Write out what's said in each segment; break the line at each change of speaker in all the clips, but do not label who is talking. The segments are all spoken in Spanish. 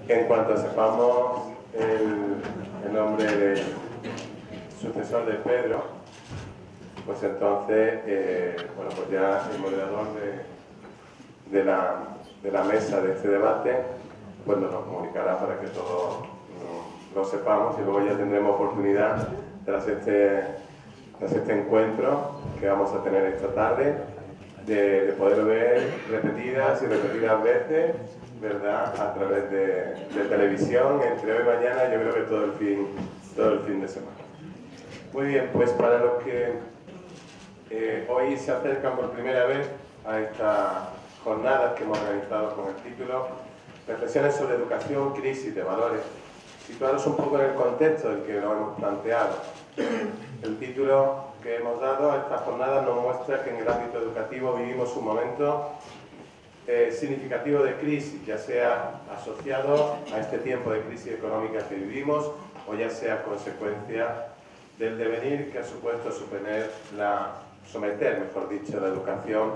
En cuanto sepamos el nombre del sucesor de Pedro, pues entonces, bueno, pues ya el moderador de la mesa de este debate, pues nos lo comunicará para que todos lo sepamos, y luego ya tendremos oportunidad tras este encuentro que vamos a tener esta tarde de poder ver repetidas y repetidas veces, ¿verdad?, a través de televisión, entre hoy y mañana, yo creo que todo el fin de semana. Muy bien, pues para los que hoy se acercan por primera vez a estas jornadas que hemos organizado con el título Reflexiones sobre educación, crisis de valores, situaros un poco en el contexto del que lo hemos planteado. El título que hemos dado a estas jornadas nos muestra que en el ámbito educativo vivimos un momento significativo de crisis, ya sea asociado a este tiempo de crisis económica que vivimos o ya sea consecuencia del devenir que ha supuesto someter, mejor dicho, la educación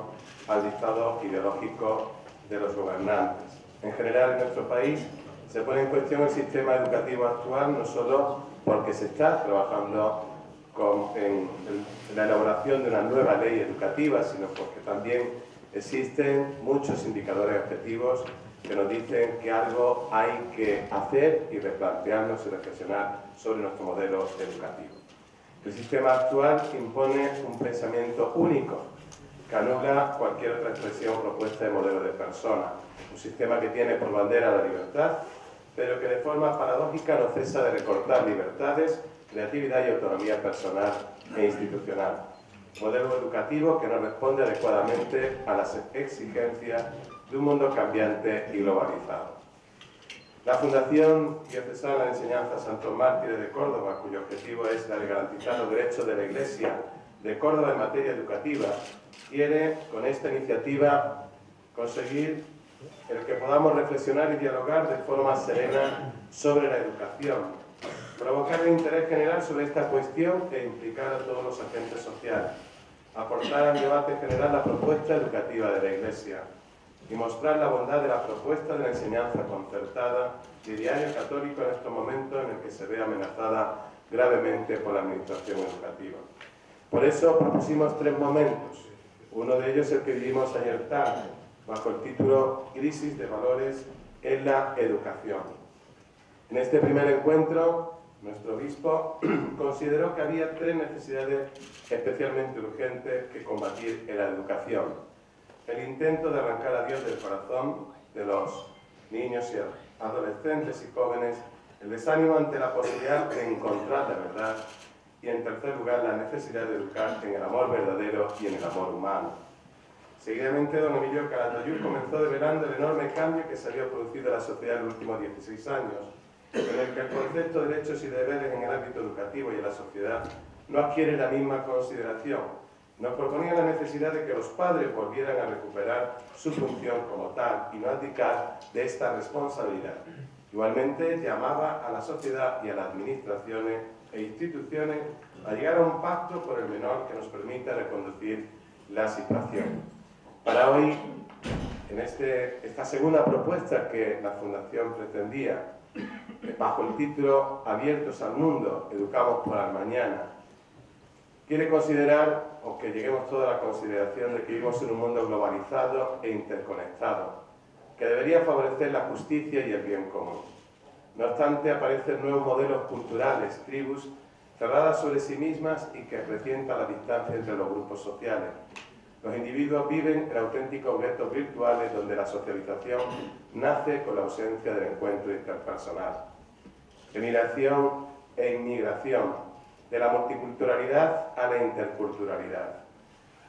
al dictado ideológico de los gobernantes. En general, en nuestro país se pone en cuestión el sistema educativo actual, no solo porque se está trabajando en la elaboración de una nueva ley educativa, sino porque también existen muchos indicadores objetivos que nos dicen que algo hay que hacer y replantearnos y reflexionar sobre nuestro modelo educativo. El sistema actual impone un pensamiento único que anula cualquier otra expresión propuesta de modelo de persona. Un sistema que tiene por bandera la libertad, pero que de forma paradójica no cesa de recortar libertades, creatividad y autonomía personal e institucional. Modelo educativo que no responde adecuadamente a las exigencias de un mundo cambiante y globalizado. La Fundación Diocesana de Enseñanza Santos Mártires de Córdoba, cuyo objetivo es la de garantizar los derechos de la Iglesia de Córdoba en materia educativa, quiere con esta iniciativa conseguir el que podamos reflexionar y dialogar de forma serena sobre la educación, provocar el interés general sobre esta cuestión e implicar a todos los agentes sociales, aportar al debate general la propuesta educativa de la Iglesia y mostrar la bondad de la propuesta de la enseñanza concertada y diario católico en estos momentos en el que se ve amenazada gravemente por la administración educativa. Por eso propusimos 3 momentos, uno de ellos el que vivimos ayer tarde, bajo el título Crisis de valores en la educación. En este primer encuentro, nuestro obispo consideró que había 3 necesidades especialmente urgentes que combatir en la educación. El intento de arrancar a Dios del corazón de los niños y adolescentes y jóvenes, el desánimo ante la posibilidad de encontrar la verdad y, en tercer lugar, la necesidad de educar en el amor verdadero y en el amor humano. Seguidamente, don Emilio Calatayud comenzó develando el enorme cambio que se había producido en la sociedad en los últimos 16 años, en el que el concepto de derechos y deberes en el ámbito educativo y en la sociedad no adquiere la misma consideración. Nos proponía la necesidad de que los padres volvieran a recuperar su función como tal y no abdicar de esta responsabilidad. Igualmente, llamaba a la sociedad y a las administraciones e instituciones a llegar a un pacto por el menor que nos permita reconducir la situación. Para hoy, en esta segunda propuesta que la Fundación pretendía, bajo el título Abiertos al mundo, educamos para el mañana, quiere considerar, o que lleguemos toda a la consideración de que vivimos en un mundo globalizado e interconectado, que debería favorecer la justicia y el bien común. No obstante, aparecen nuevos modelos culturales, tribus cerradas sobre sí mismas y que resientan la distancia entre los grupos sociales. Los individuos viven en auténticos guetos virtuales donde la socialización nace con la ausencia del encuentro interpersonal. Emigración e inmigración, de la multiculturalidad a la interculturalidad.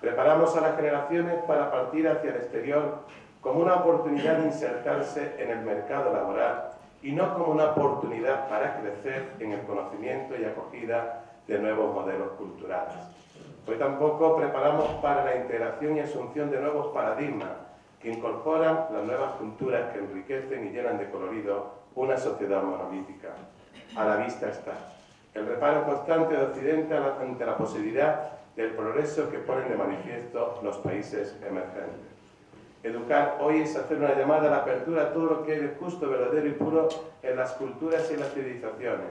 Preparamos a las generaciones para partir hacia el exterior como una oportunidad de insertarse en el mercado laboral y no como una oportunidad para crecer en el conocimiento y acogida de nuevos modelos culturales. Pues tampoco preparamos para la integración y asunción de nuevos paradigmas que incorporan las nuevas culturas que enriquecen y llenan de colorido una sociedad monolítica. A la vista está el reparo constante de Occidente ante la posibilidad del progreso que ponen de manifiesto los países emergentes. Educar hoy es hacer una llamada a la apertura a todo lo que es justo, verdadero y puro en las culturas y en las civilizaciones,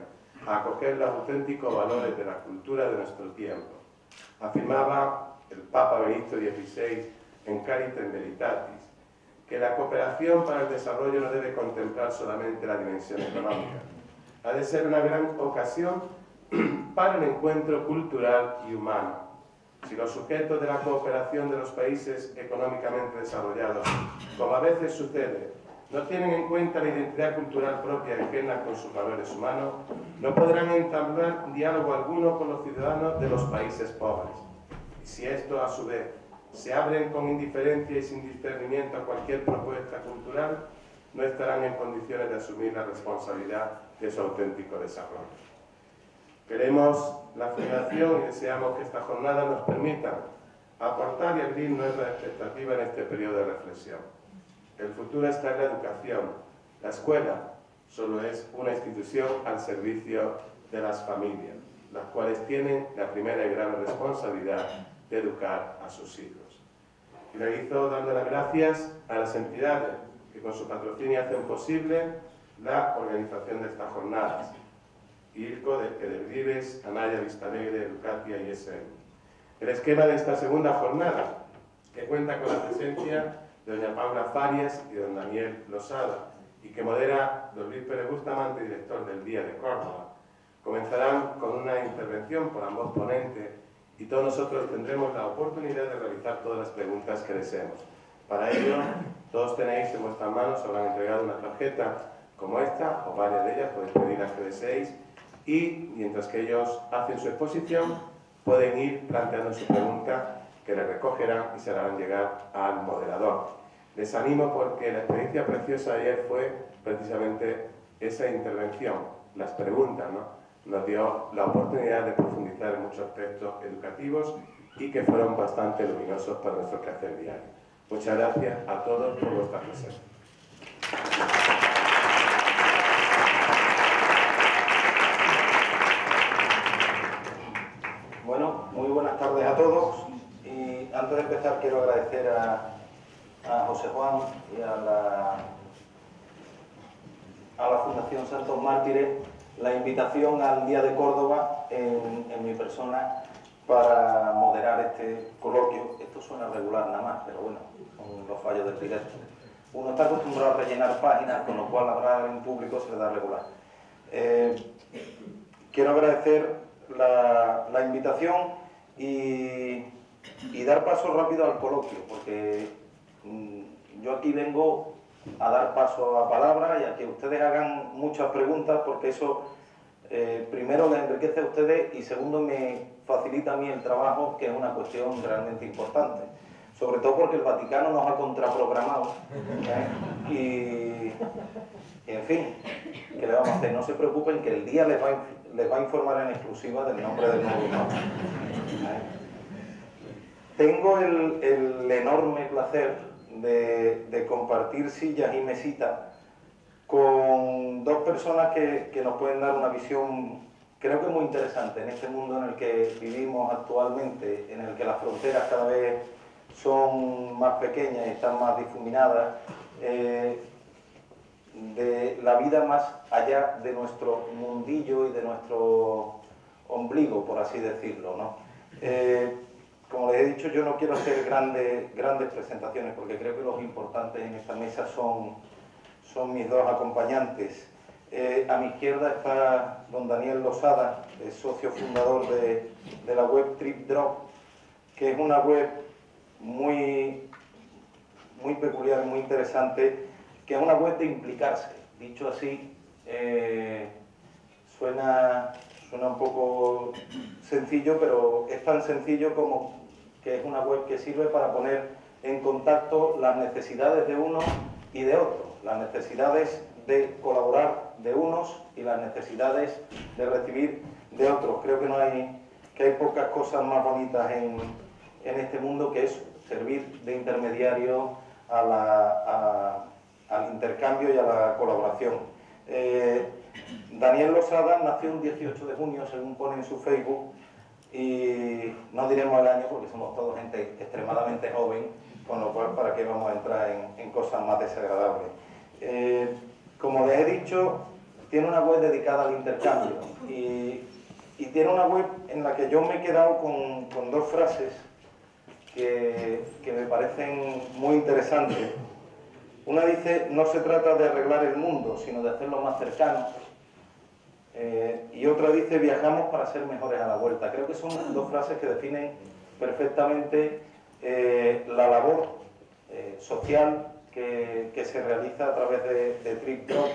a acoger los auténticos valores de la cultura de nuestro tiempo. Afirmaba el Papa Benedicto XVI en Caritas Veritatis, que la cooperación para el desarrollo no debe contemplar solamente la dimensión económica. Ha de ser una gran ocasión para el encuentro cultural y humano. Si los sujetos de la cooperación de los países económicamente desarrollados, como a veces sucede, no tienen en cuenta la identidad cultural propia ajena con sus valores humanos, no podrán entablar diálogo alguno con los ciudadanos de los países pobres. Y si esto, a su vez, se abren con indiferencia y sin discernimiento a cualquier propuesta cultural, no estarán en condiciones de asumir la responsabilidad de su auténtico desarrollo. Queremos la Fundación y deseamos que esta jornada nos permita aportar y abrir nuevas expectativas en este periodo de reflexión. El futuro está en la educación. La escuela solo es una institución al servicio de las familias, las cuales tienen la primera y gran responsabilidad de educar a sus hijos. Finalizo dando las gracias a las entidades que con su patrocinio hacen posible la organización de estas jornadas. IRCO, de Edelvives, Anaya, Vistalegre, Educatia y SM. El esquema de esta segunda jornada, que cuenta con la presencia de doña Paula Farias y don Daniel Losada, y que modera don Luis Pérez Bustamante, director del Día de Córdoba, comenzarán con una intervención por ambos ponentes y todos nosotros tendremos la oportunidad de realizar todas las preguntas que deseemos. Para ello, todos tenéis en vuestras manos, os habrán entregado una tarjeta como esta, o varias de ellas, podéis pedir las que deseéis, y mientras que ellos hacen su exposición, pueden ir planteando su pregunta que les recogerán y se la harán llegar al moderador. Les animo porque la experiencia preciosa de ayer fue precisamente esa intervención, las preguntas, ¿no? Nos dio la oportunidad de profundizar en muchos aspectos educativos y que fueron bastante luminosos para nuestro quehacer diario. Muchas gracias a todos por vuestra presencia.
Bueno, muy buenas tardes a todos y antes de empezar quiero agradecer a José Juan y a la Fundación Santos Mártires la invitación al Día de Córdoba en mi persona para moderar este coloquio. Esto suena regular nada más, pero bueno, son los fallos del directo. Uno está acostumbrado a rellenar páginas, con lo cual hablar en público se le da regular. Quiero agradecer la invitación y dar paso rápido al coloquio, porque yo aquí vengo a dar paso a palabras y a que ustedes hagan muchas preguntas, porque eso primero les enriquece a ustedes y segundo me facilita a mí el trabajo, que es una cuestión realmente importante. Sobre todo porque el Vaticano nos ha contraprogramado y en fin, ¿qué le vamos a hacer? No se preocupen que el día les va a informar en exclusiva del nombre del nuevo Papa. Tengo el enorme placer de compartir sillas y mesitas con dos personas que nos pueden dar una visión, creo que muy interesante, en este mundo en el que vivimos actualmente, en el que las fronteras cada vez son más pequeñas y están más difuminadas, de la vida más allá de nuestro mundillo y de nuestro ombligo, por así decirlo, ¿no? Como les he dicho, yo no quiero hacer grandes presentaciones porque creo que los importantes en esta mesa son mis dos acompañantes. A mi izquierda está don Daniel Losada, socio fundador de la web TripDrop, que es una web muy peculiar, muy interesante, que es una web de implicarse. Dicho así, suena un poco sencillo, pero es tan sencillo como que es una web que sirve para poner en contacto las necesidades de unos y de otros, las necesidades de colaborar de unos y las necesidades de recibir de otros. Creo que hay pocas cosas más bonitas en este mundo que es servir de intermediario al intercambio y a la colaboración. Daniel Losada nació un 18 de junio, según pone en su Facebook, y no diremos el año porque somos todos gente extremadamente joven, con lo cual, ¿para qué vamos a entrar en cosas más desagradables? Como les he dicho, tiene una web dedicada al intercambio y tiene una web en la que yo me he quedado con dos frases que me parecen muy interesantes. Una dice: no se trata de arreglar el mundo, sino de hacerlo más cercano. Y otra dice: viajamos para ser mejores a la vuelta. Creo que son dos frases que definen perfectamente la labor social que se realiza a través de Trip Drop,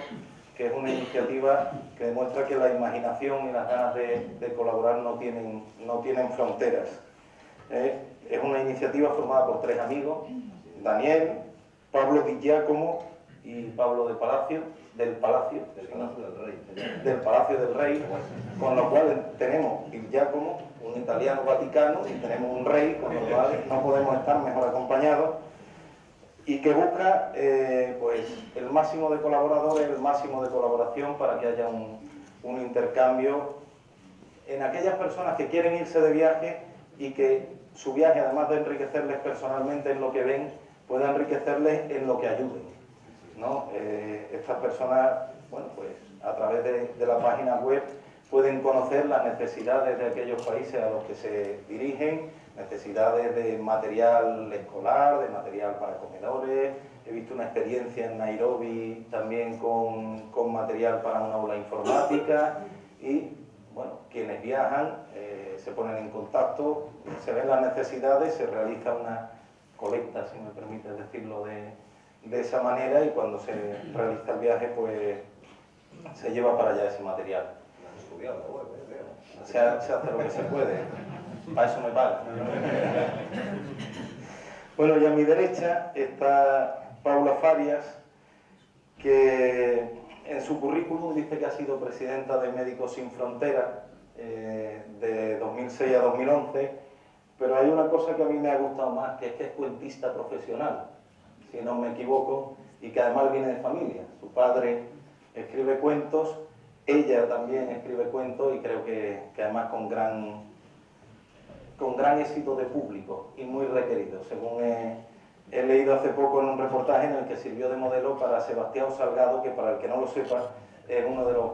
que es una iniciativa que demuestra que la imaginación y las ganas de colaborar no tienen fronteras. Es una iniciativa formada por tres amigos: Daniel, Pablo Di Giacomo y Pablo del Palacio del Rey, con lo cual tenemos Di Giacomo, un italiano vaticano, y tenemos un rey, con lo cual no podemos estar mejor acompañados, y que busca pues el máximo de colaboradores, el máximo de colaboración para que haya un intercambio en aquellas personas que quieren irse de viaje y que su viaje, además de enriquecerles personalmente en lo que ven, pueda enriquecerles en lo que ayuden, ¿no? Estas personas, bueno, pues a través de la página web pueden conocer las necesidades de aquellos países a los que se dirigen, necesidades de material escolar, de material para comedores. He visto una experiencia en Nairobi también con material para una aula informática y, bueno, quienes viajan se ponen en contacto, se ven las necesidades, se realiza una colecta, si me permite decirlo de esa manera, y cuando se realiza el viaje, pues se lleva para allá ese material. Se hace lo que se puede, para eso me pagan. Bueno, y a mi derecha está Paula Farias, que en su currículum dice que ha sido presidenta de Médicos Sin Fronteras de 2006 a 2011, pero hay una cosa que a mí me ha gustado más, que es cuentista profesional, si no me equivoco, y que además viene de familia. Su padre escribe cuentos, ella también escribe cuentos, y creo que además con gran éxito de público y muy requerido, según he leído hace poco en un reportaje en el que sirvió de modelo para Sebastián Salgado, que, para el que no lo sepa, es uno de los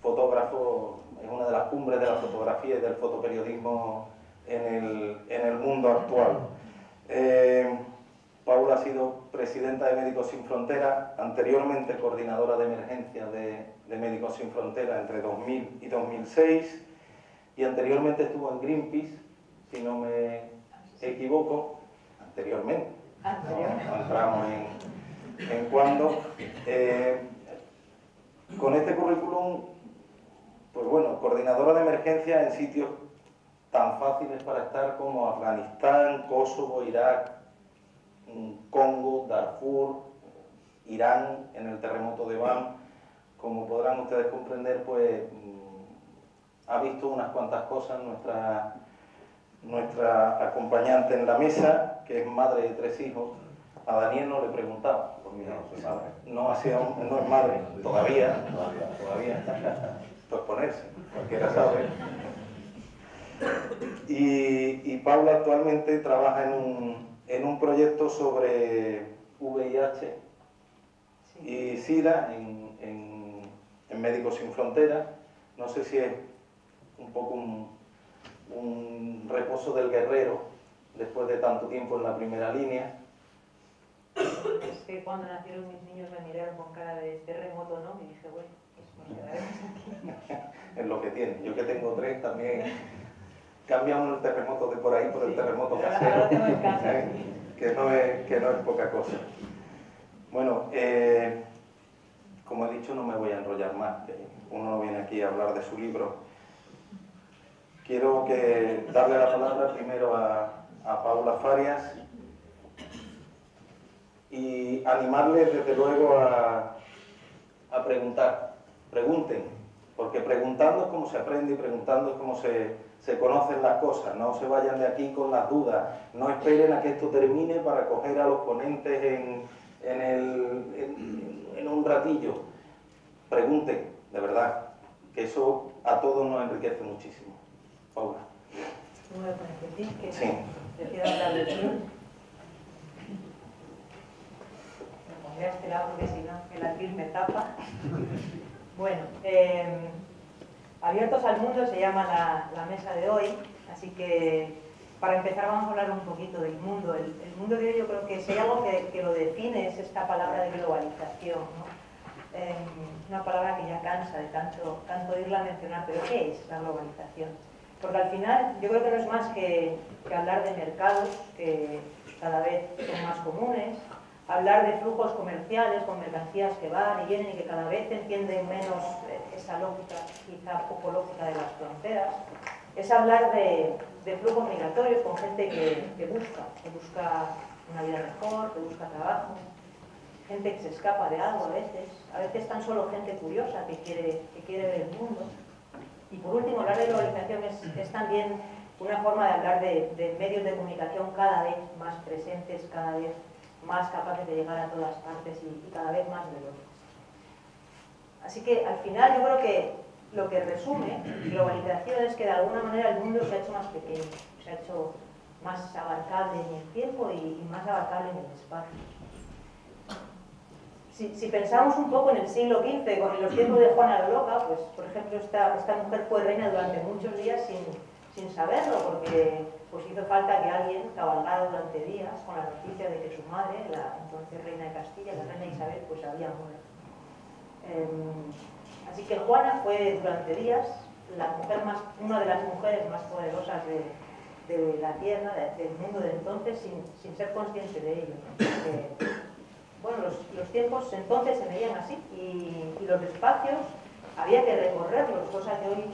fotógrafos, es una de las cumbres de la fotografía y del fotoperiodismo en el mundo actual. Paula ha sido presidenta de Médicos Sin Fronteras, anteriormente coordinadora de emergencia de Médicos Sin Fronteras entre 2000 y 2006, y anteriormente estuvo en Greenpeace, si no me equivoco, anteriormente. No entramos en cuándo. Con este currículum, pues bueno, coordinadora de emergencia en sitios tan fáciles para estar como Afganistán, Kosovo, Irak, Congo, Darfur, Irán, en el terremoto de Van. Como podrán ustedes comprender, pues ha visto unas cuantas cosas. Nuestra acompañante en la mesa, que es madre de 3 hijos. A Daniel no le he preguntado, porque no es madre, todavía. Esto es ponerse, cualquiera sabe. Y Paula actualmente trabaja en un proyecto sobre VIH y SIDA en Médicos Sin Fronteras. No sé si es un poco un reposo del guerrero después de tanto tiempo en la primera línea.
Es que cuando nacieron mis niños me miraron con cara de terremoto, ¿no? Y dije, bueno, pues nos quedaremos aquí.
Es lo que tiene. Yo, que tengo 3, también cambiamos el terremoto de por ahí por el terremoto casero.
Ahora tengo en casa,
que no es poca cosa. Bueno, como he dicho, no me voy a enrollar más, que uno no viene aquí a hablar de su libro. Quiero darle la palabra primero a Paula Farias y animarles desde luego a preguntar. Pregunten, porque preguntando es como se aprende y preguntando es como se conocen las cosas. No se vayan de aquí con las dudas, no esperen a que esto termine para coger a los ponentes en un ratillo. Pregunten, de verdad, que eso a todos nos enriquece muchísimo. Paula.
¿Me voy a poner de ti?
Sí.
¿Te quiero hablar de ti? pondré a este lado porque si no el atril me tapa. Bueno, Abiertos al Mundo se llama la mesa de hoy, así que para empezar vamos a hablar un poquito del mundo. El mundo de hoy, yo creo que si hay algo que lo define es esta palabra de globalización, ¿no? Una palabra que ya cansa de tanto oírla mencionar, pero ¿qué es la globalización? Porque al final yo creo que no es más que hablar de mercados que cada vez son más comunes, hablar de flujos comerciales con mercancías que van y vienen y que cada vez entienden menos esa lógica, quizá poco lógica de las fronteras. Es hablar de flujos migratorios con gente que busca una vida mejor, que busca trabajo, gente que se escapa de algo a veces tan solo gente curiosa que quiere ver el mundo. Y por último, hablar de globalización es también una forma de hablar de medios de comunicación cada vez más presentes, cada vez más capaces de llegar a todas partes y cada vez más veloces. Así que al final yo creo que lo que resume globalización es que de alguna manera el mundo se ha hecho más pequeño, se ha hecho más abarcable en el tiempo y más abarcable en el espacio. Si pensamos un poco en el siglo XV, en los tiempos de Juana la Loca, pues por ejemplo esta mujer fue reina durante muchos días sin saberlo, porque pues hizo falta que alguien cabalgara durante días con la noticia de que su madre, la entonces reina de Castilla, la reina Isabel, pues había muerto. Así que Juana fue durante días una de las mujeres más poderosas de la tierra, del mundo de entonces, sin ser consciente de ello, ¿no? Bueno, los tiempos entonces se veían así y los espacios había que recorrerlos, cosa que hoy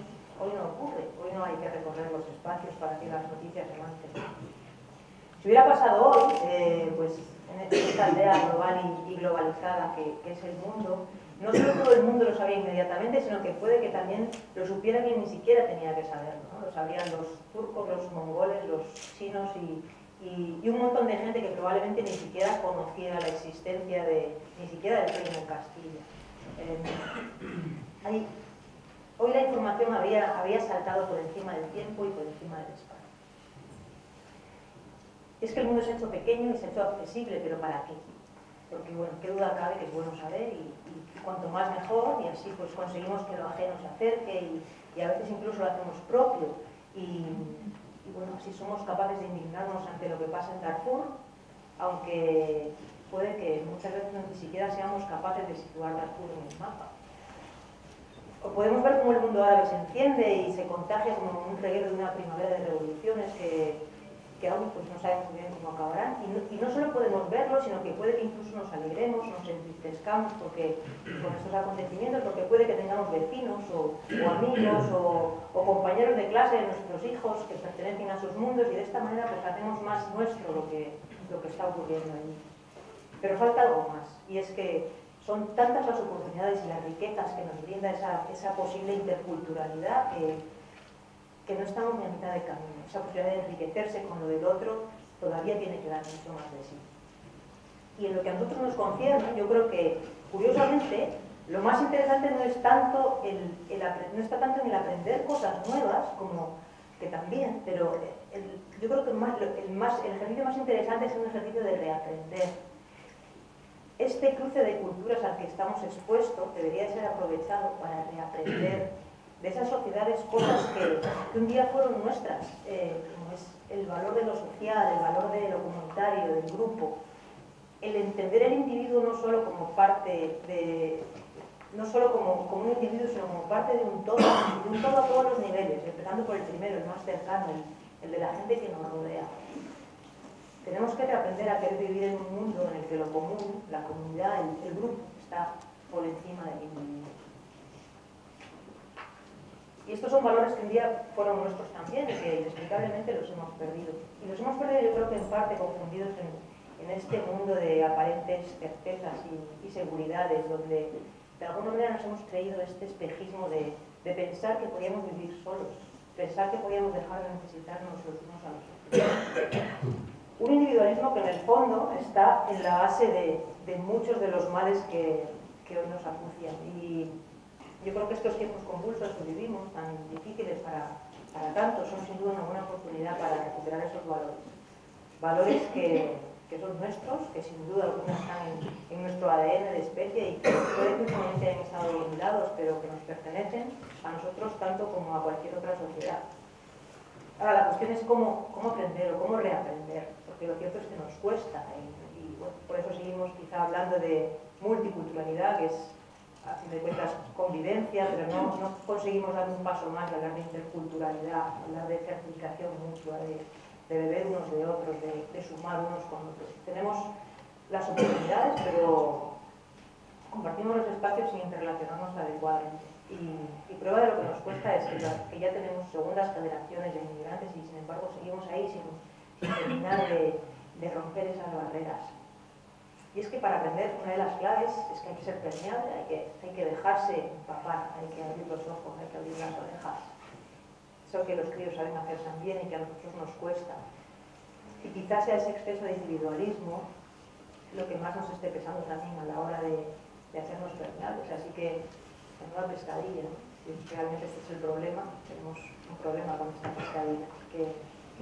no ocurre. Hoy no hay que recorrer los espacios para que las noticias se avancen. Si hubiera pasado hoy, pues en esta aldea global y globalizada que es el mundo, no solo todo el mundo lo sabía inmediatamente, sino que puede que también lo supiera quien ni siquiera tenía que saberlo, ¿no? Lo sabrían los turcos, los mongoles, los chinos y un montón de gente que probablemente ni siquiera conociera la existencia ni siquiera del reino de Castilla. Hoy la información había saltado por encima del tiempo y por encima del espacio. Es que el mundo se ha hecho pequeño y se ha hecho accesible, pero ¿para qué? Porque, bueno, qué duda cabe que es bueno saber y cuanto más mejor, y así pues conseguimos que lo ajeno se acerque y a veces incluso lo hacemos propio. Y bueno, así somos capaces de indignarnos ante lo que pasa en Darfur, aunque puede que muchas veces ni siquiera seamos capaces de situar Darfur en el mapa. O podemos ver cómo el mundo árabe se enciende y se contagia como un reguero de una primavera de revoluciones que aún pues, no sabemos muy bien cómo acabarán. Y no solo podemos verlo, sino que puede que incluso nos alegremos, nos entristezcamos con estos acontecimientos, porque puede que tengamos vecinos o amigos o compañeros de clase de nuestros hijos que pertenecen a sus mundos y de esta manera pues hacemos más nuestro lo que está ocurriendo allí. Pero falta algo más, y es que son tantas las oportunidades y las riquezas que nos brinda esa posible interculturalidad que no estamos ni a mitad de camino. Esa posibilidad de enriquecerse con lo del otro todavía tiene que dar mucho más de sí. Y en lo que a nosotros nos concierne, yo creo que, curiosamente, lo más interesante no está tanto en el aprender cosas nuevas, como que también, pero yo creo que el ejercicio más interesante es un ejercicio de reaprender. Este cruce de culturas al que estamos expuestos debería ser aprovechado para reaprender de esas sociedades cosas que un día fueron nuestras, como es el valor de lo social, el valor de lo comunitario, del grupo, el entender el individuo no solo como parte no solo como un individuo, sino como parte de un todo a todos los niveles, empezando por el primero, el más cercano, el de la gente que nos rodea. Tenemos que aprender a querer vivir en un mundo en el que lo común, la comunidad, el grupo, está por encima del individuo. Y estos son valores que un día fueron nuestros también y que inexplicablemente los hemos perdido. Y los hemos perdido yo creo que en parte confundidos en este mundo de aparentes certezas y seguridades, donde de alguna manera nos hemos creído este espejismo de pensar que podíamos vivir solos, pensar que podíamos dejar de necesitarnos los unos a los otros. Un individualismo que en el fondo está en la base de muchos de los males que hoy nos acucian. Y yo creo que estos tiempos convulsos que vivimos, tan difíciles para tantos, son sin duda una buena oportunidad para recuperar esos valores. Valores que que son nuestros, que sin duda algunos están en nuestro ADN de especie y que puede que últimamente hayan estado olvidados, pero que nos pertenecen a nosotros tanto como a cualquier otra sociedad. Ahora, la cuestión es cómo aprender o cómo reaprender, porque lo cierto es que nos cuesta y bueno, por eso seguimos quizá hablando de multiculturalidad, que es, a fin de cuentas, convivencia, pero no conseguimos dar un paso más y hablar de interculturalidad, hablar de certificación mutua, de beber unos de otros, de sumar unos con otros. Tenemos las oportunidades, pero compartimos los espacios sin interrelacionarnos adecuadamente. Y prueba de lo que nos cuesta es que ya tenemos segundas generaciones de inmigrantes y sin embargo seguimos ahí sin terminar de romper esas barreras. Y es que para aprender una de las claves es que hay que ser permeable, hay que dejarse empapar, hay que abrir los ojos, hay que abrir las orejas. Eso que los críos saben hacer también y que a nosotros nos cuesta. Y quizás sea ese exceso de individualismo lo que más nos esté pesando también a la hora de hacernos permeables. Así que, menuda pescadilla, ¿no? Si realmente este es el problema, tenemos un problema con esta pescadilla, que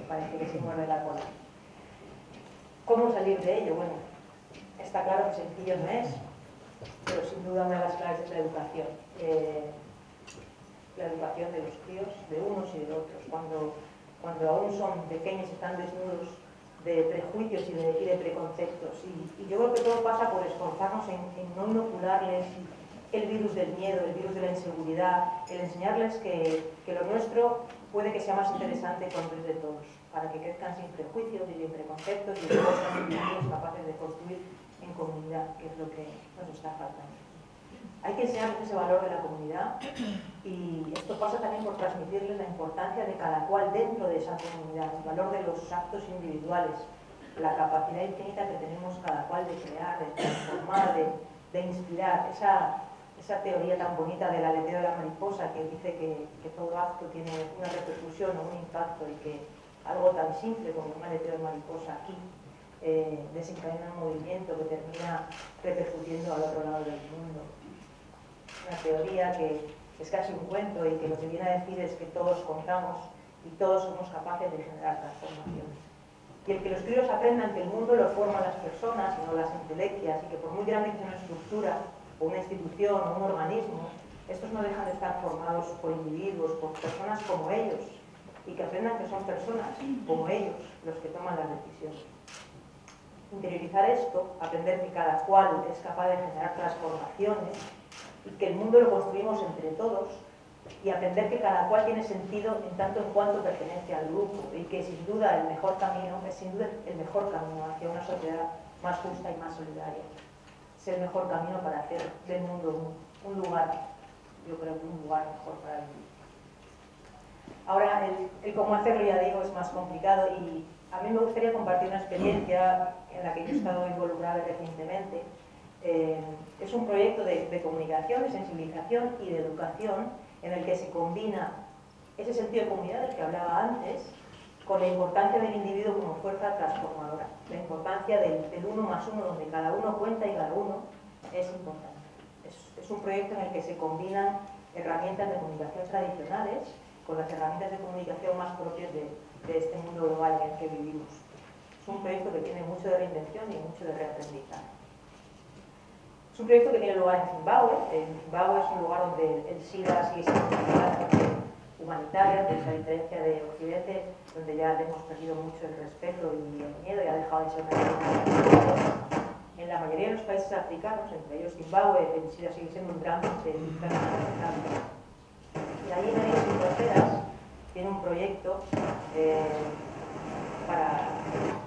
parece que se muerde la cola. ¿Cómo salir de ello? Bueno, está claro que sencillo no es, pero sin duda una de las claves es la educación. La educación de los críos, de unos y de otros. Cuando aún son pequeños están desnudos de prejuicios y de preconceptos. Y yo creo que todo pasa por esforzarnos en no inocularles el virus del miedo, el virus de la inseguridad, el enseñarles que lo nuestro puede que sea más interesante cuando es de todos, para que crezcan sin prejuicios y sin preconceptos y luego sean individuos capaces de construir en comunidad, que es lo que nos está faltando. Hay que enseñarles ese valor de la comunidad y esto pasa también por transmitirles la importancia de cada cual dentro de esa comunidad, el valor de los actos individuales, la capacidad infinita que tenemos cada cual de crear, de transformar, de inspirar, esa teoría tan bonita del aleteo de la mariposa que dice que todo acto tiene una repercusión o un impacto y que algo tan simple como un aleteo de mariposa aquí desencadena un movimiento que termina repercutiendo al otro lado del mundo. Una teoría que es casi un cuento y que lo que viene a decir es que todos contamos y todos somos capaces de generar transformaciones. Y el que los críos aprendan que el mundo lo forman las personas y no las entelequias y que por muy grande que sea una estructura o una institución o un organismo, estos no dejan de estar formados por individuos, por personas como ellos, y que aprendan que son personas como ellos los que toman las decisiones. Interiorizar esto, aprender que cada cual es capaz de generar transformaciones y que el mundo lo construimos entre todos, y aprender que cada cual tiene sentido en tanto en cuanto pertenece al grupo y que sin duda el mejor camino es sin duda el mejor camino hacia una sociedad más justa y más solidaria. Es el mejor camino para hacer del mundo un lugar, yo creo que un lugar mejor para vivir. Ahora, el cómo hacerlo, ya digo, es más complicado y a mí me gustaría compartir una experiencia en la que yo he estado involucrada recientemente. Es un proyecto de comunicación, de sensibilización y de educación en el que se combina ese sentido de comunidad del que hablaba antes con la importancia del individuo como fuerza transformadora, la importancia del 1+1, donde cada uno cuenta y cada uno es importante. Es un proyecto en el que se combinan herramientas de comunicación tradicionales con las herramientas de comunicación más propias de este mundo global en el que vivimos. Es un proyecto que tiene mucho de reinvención y mucho de reaprendizaje. Es un proyecto que tiene lugar en Zimbabue. Zimbabue es un lugar donde el SIDA sigue siendo una catástrofe humanitaria, a diferencia de Occidente, donde ya hemos perdido mucho el respeto y el miedo y ha dejado de ser una catástrofe. En la mayoría de los países africanos, entre ellos Zimbabue, el SIDA sigue siendo un drama internacional. Y ahí Médicos Sin Fronteras tiene un proyecto para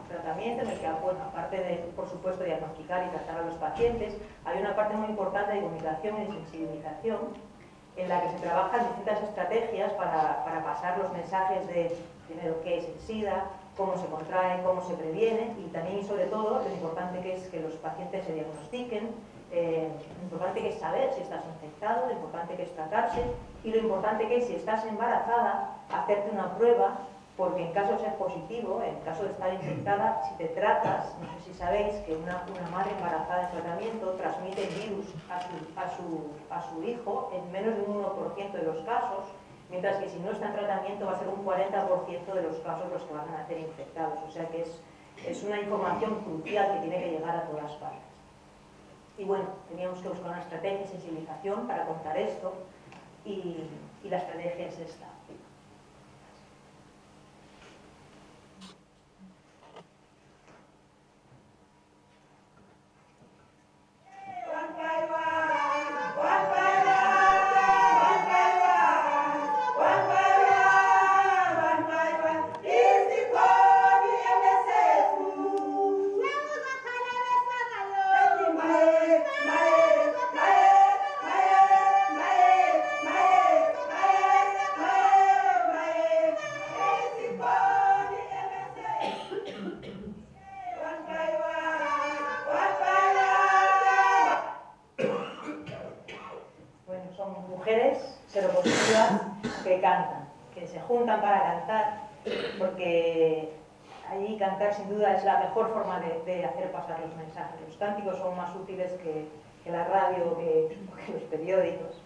tratamiento en el que, bueno, aparte de, por supuesto, diagnosticar y tratar a los pacientes, hay una parte muy importante de comunicación y de sensibilización en la que se trabajan distintas estrategias para pasar los mensajes de, primero, qué es el SIDA, cómo se contrae, cómo se previene y también y sobre todo lo importante que es que los pacientes se diagnostiquen, lo importante que es saber si estás infectado, lo importante que es tratarse y lo importante que es, si estás embarazada, hacerte una prueba, porque en caso de ser positivo, en caso de estar infectada, si te tratas, no sé si sabéis que una madre embarazada en tratamiento transmite el virus a su hijo en menos de un 1% de los casos, mientras que si no está en tratamiento va a ser un 40% de los casos los que van a nacer infectados. O sea que es una información crucial que tiene que llegar a todas partes. Y bueno, teníamos que buscar una estrategia de sensibilización para contar esto y la estrategia es esta. Juntan para cantar, porque allí cantar sin duda es la mejor forma de hacer pasar los mensajes. Los cánticos son más útiles que la radio o que los periódicos.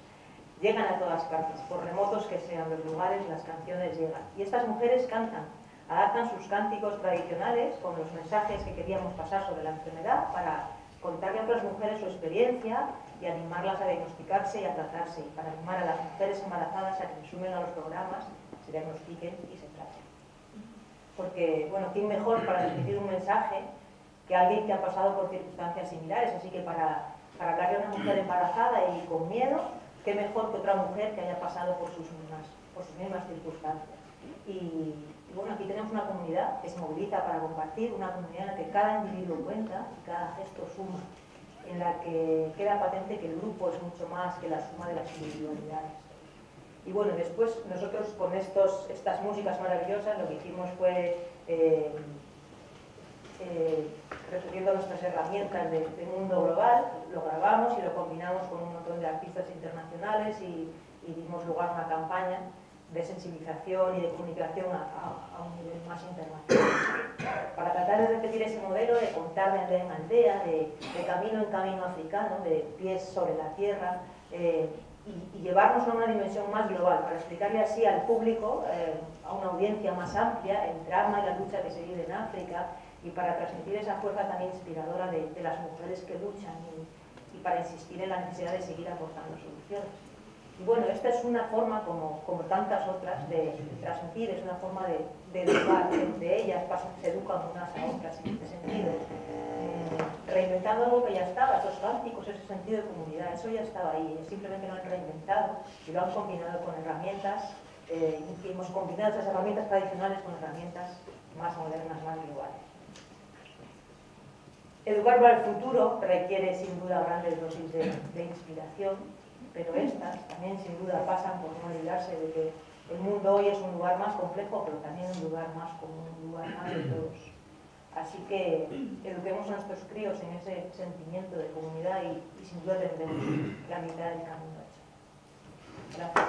Llegan a todas partes, por remotos que sean los lugares, las canciones llegan. Y estas mujeres cantan, adaptan sus cánticos tradicionales con los mensajes que queríamos pasar sobre la enfermedad para contarle a otras mujeres su experiencia y animarlas a diagnosticarse y a tratarse, y para animar a las mujeres embarazadas a que se sumen a los programas, se diagnostiquen y se traten. Porque, bueno, ¿quién mejor para transmitir un mensaje que alguien que ha pasado por circunstancias similares? Así que para hablarle a una mujer embarazada y con miedo, qué mejor que otra mujer que haya pasado por sus mismas circunstancias. Y bueno, aquí tenemos una comunidad que se moviliza para compartir, una comunidad en la que cada individuo cuenta y cada gesto suma, en la que queda patente que el grupo es mucho más que la suma de las individualidades. Y bueno, después nosotros con estas músicas maravillosas lo que hicimos fue, recurriendo a nuestras herramientas de mundo global, lo grabamos y lo combinamos con un montón de artistas internacionales y dimos lugar a una campaña de sensibilización y de comunicación a un nivel más internacional. Para tratar de repetir ese modelo de contar de aldea en aldea, de camino en camino africano, de pies sobre la tierra, y llevarnos a una dimensión más global, para explicarle así al público, a una audiencia más amplia, el drama y la lucha que se vive en África, y para transmitir esa fuerza tan inspiradora de las mujeres que luchan y para insistir en la necesidad de seguir aportando soluciones. Y bueno, esta es una forma, como tantas otras, de transmitir, es una forma de educar entre ellas, se educan unas a otras en este sentido. Reinventando algo que ya estaba, esos cánticos, ese sentido de comunidad, eso ya estaba ahí, simplemente lo han reinventado y lo han combinado con herramientas, y hemos combinado esas herramientas tradicionales con herramientas más modernas, más globales. Educar para el futuro requiere sin duda grandes dosis de inspiración, pero estas también sin duda pasan por no olvidarse de que el mundo hoy es un lugar más complejo, pero también un lugar más común, un lugar más de todos. Así que eduquemos a nuestros críos en ese sentimiento de comunidad y sin duda tendremos la mitad del camino hecho. Gracias.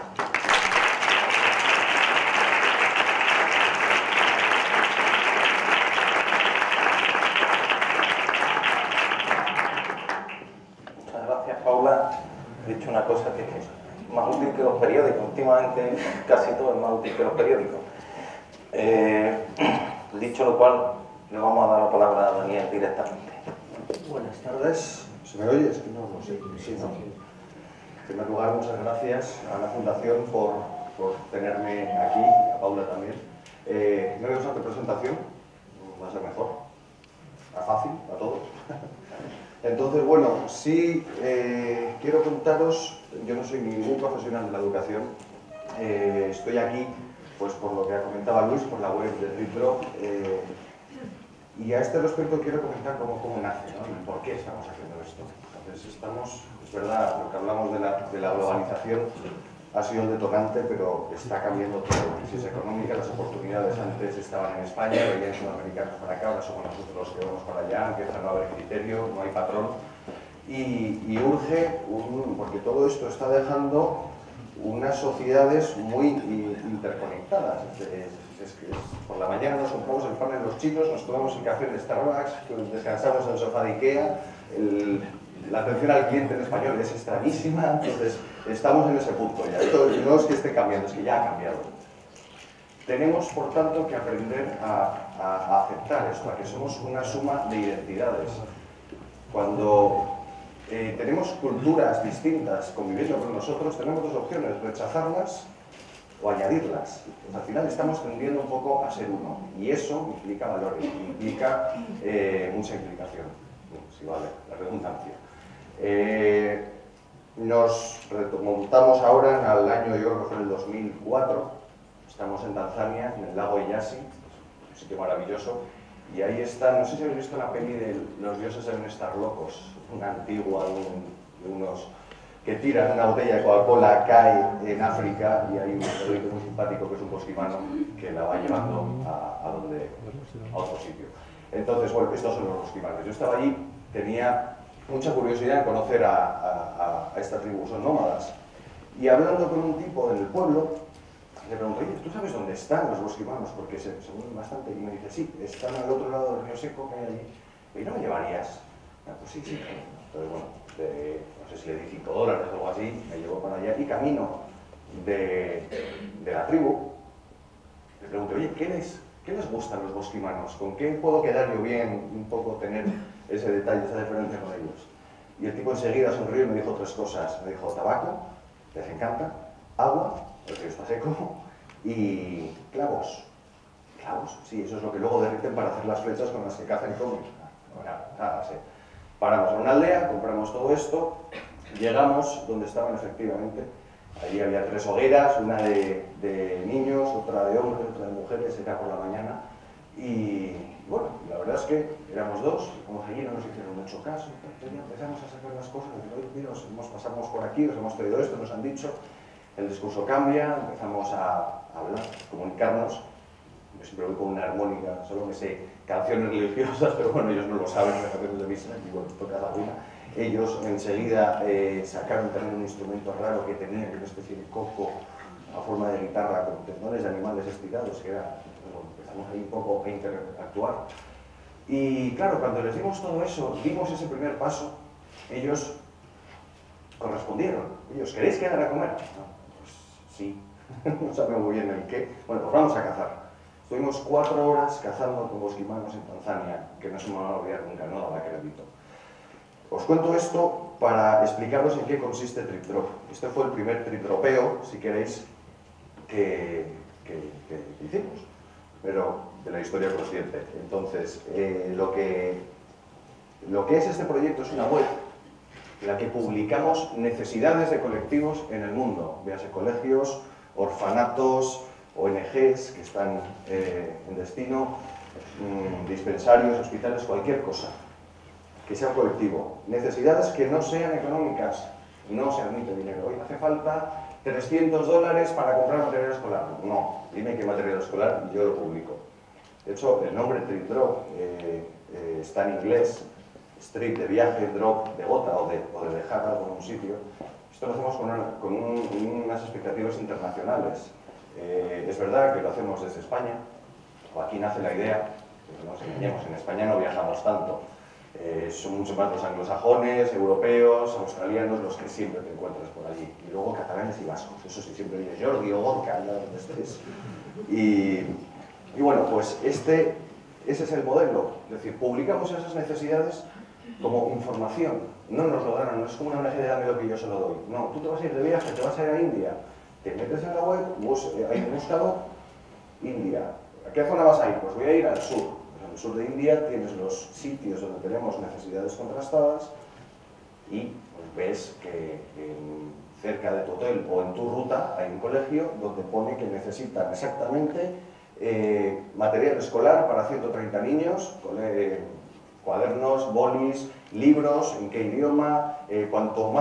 Muchas gracias, Paula. He dicho una cosa que es más útil que los periódicos. Últimamente casi todo es más útil que los periódicos. Dicho lo cual, le vamos a dar la palabra a Daniel directamente.
Buenas tardes. ¿Se me oye? Es que no sé. Sí, no. En primer lugar, muchas gracias a la Fundación por tenerme aquí, a Paula también. No voy a usar de presentación, va a ser mejor, más fácil a todos. Entonces, bueno, sí quiero contaros, yo no soy ningún profesional de la educación, estoy aquí pues por lo que comentaba Luis, por la web de Ritro, y a este respecto quiero comentar cómo nace, ¿no? Y por qué estamos haciendo esto. Entonces es verdad, lo que hablamos de la globalización ha sido el detonante, pero está cambiando todo. La crisis económica, las oportunidades antes estaban en España, venían sudamericanos para acá, ahora somos nosotros los que vamos para allá, empieza a no haber criterio, no hay patrón. Y urge, porque todo esto está dejando unas sociedades muy interconectadas. Por la mañana nos compramos el pan en los chinos, nos tomamos el café de Starbucks, descansamos en el sofá de Ikea, la atención al cliente en español es extrañísima, entonces estamos en ese punto ya. Esto no es que esté cambiando, es que ya ha cambiado. tenemos, por tanto, que aprender a aceptar esto, a que somos una suma de identidades. Cuando tenemos culturas distintas conviviendo con nosotros, tenemos dos opciones: rechazarlas o añadirlas. Pues al final estamos tendiendo un poco a ser uno, y eso implica valores, implica mucha implicación, si vale la redundancia. Nos remontamos ahora al año, yo creo que fue el 2004, estamos en Tanzania, en el lago Eyasi, un sitio maravilloso, y ahí está, no sé si habéis visto la peli de Los dioses deben estar locos, una antigua de unos que tiran una botella de Coca-Cola, cae en África y hay un perrito muy simpático que es un bosquimano que la va llevando a otro sitio. Entonces, bueno, estos son los bosquimanos. Yo estaba allí, tenía mucha curiosidad en conocer a esta tribu, son nómadas. Y hablando con un tipo del pueblo, le pregunto: oye, ¿tú sabes dónde están los bosquimanos? Porque se mueven bastante. Y me dice: sí, están al otro lado del río Seco que hay allí. ¿Y no me llevarías? Pues sí, sí. Entonces, bueno, no sé si le di $5 o algo así, me llevó para allá y camino de la tribu. Le pregunto: oye, ¿qué les gustan los bosquimanos? ¿Con qué puedo quedar yo bien, un poco tener ese detalle, esa diferencia con ellos? Y el tipo enseguida sonrió y me dijo tres cosas. Me dijo: tabaco, les encanta; agua, el río está seco; y clavos. ¿Clavos? Sí, eso es lo que luego derriten para hacer las flechas con las que cazan y comen. Bueno, nada, sí. Paramos en una aldea, compramos todo esto, llegamos donde estaban efectivamente. Allí había 3 hogueras, una de niños, otra de hombres, otra de mujeres, era por la mañana. Y bueno, la verdad es que éramos 2, como allí no nos hicieron mucho caso. Entonces ya empezamos a sacar las cosas, pasamos por aquí, nos hemos traído esto, nos han dicho. El discurso cambia, empezamos a hablar, comunicarnos. Yo siempre voy con una armónica, solo me sé canciones religiosas, pero bueno, ellos no lo saben, las canciones de misa, y bueno, toca la una. Ellos enseguida sacaron también un instrumento raro que tenía, una especie de coco a forma de guitarra con tendones de animales estirados, que era, bueno, empezamos ahí un poco a interactuar. Y claro, cuando les dimos todo eso, dimos ese primer paso, ellos correspondieron. Ellos: ¿queréis quedar a comer? No, pues sí, no sabemos muy bien el qué. Bueno, pues vamos a cazar. Estuvimos 4 horas cazando con bosquimanos en Tanzania, que no se me va a olvidar nunca, no daba crédito. Os cuento esto para explicaros en qué consiste Trip Drop. Este fue el primer trip dropeo, si queréis, que hicimos, pero de la historia consciente. Entonces, lo que es este proyecto es una web en la que publicamos necesidades de colectivos en el mundo, véase colegios, orfanatos, ONGs que están en destino, dispensarios, hospitales, cualquier cosa que sea un colectivo. Necesidades que no sean económicas, no se admite dinero. Hoy hace falta $300 para comprar material escolar. No, dime qué material escolar y yo lo publico. De hecho, el nombre Trip Drop está en inglés: street de viaje, drop de gota o de dejar algo en un sitio. Esto lo hacemos con unas expectativas internacionales. Es verdad que lo hacemos desde España, o aquí nace la idea, pero no nos engañemos, en España no viajamos tanto. Son mucho más los anglosajones, europeos, australianos los que siempre te encuentras por allí. Y luego catalanes y vascos, eso sí, siempre dices Jordi o Gorka, allá donde estés. Y bueno, pues ese es el modelo. Es decir, publicamos esas necesidades como información. No nos lo dan, no es como una ONG de dame lo que yo se lo doy. No, tú te vas a ir de viaje, te vas a ir a India, te metes en la web, hay un buscador, India. ¿A qué zona vas a ir? Pues voy a ir al sur. En el sur de India tienes los sitios donde tenemos necesidades contrastadas y pues ves que cerca de tu hotel o en tu ruta hay un colegio donde pone que necesitan exactamente material escolar para 130 niños, cuadernos, bolis, libros, en qué idioma. Cuanto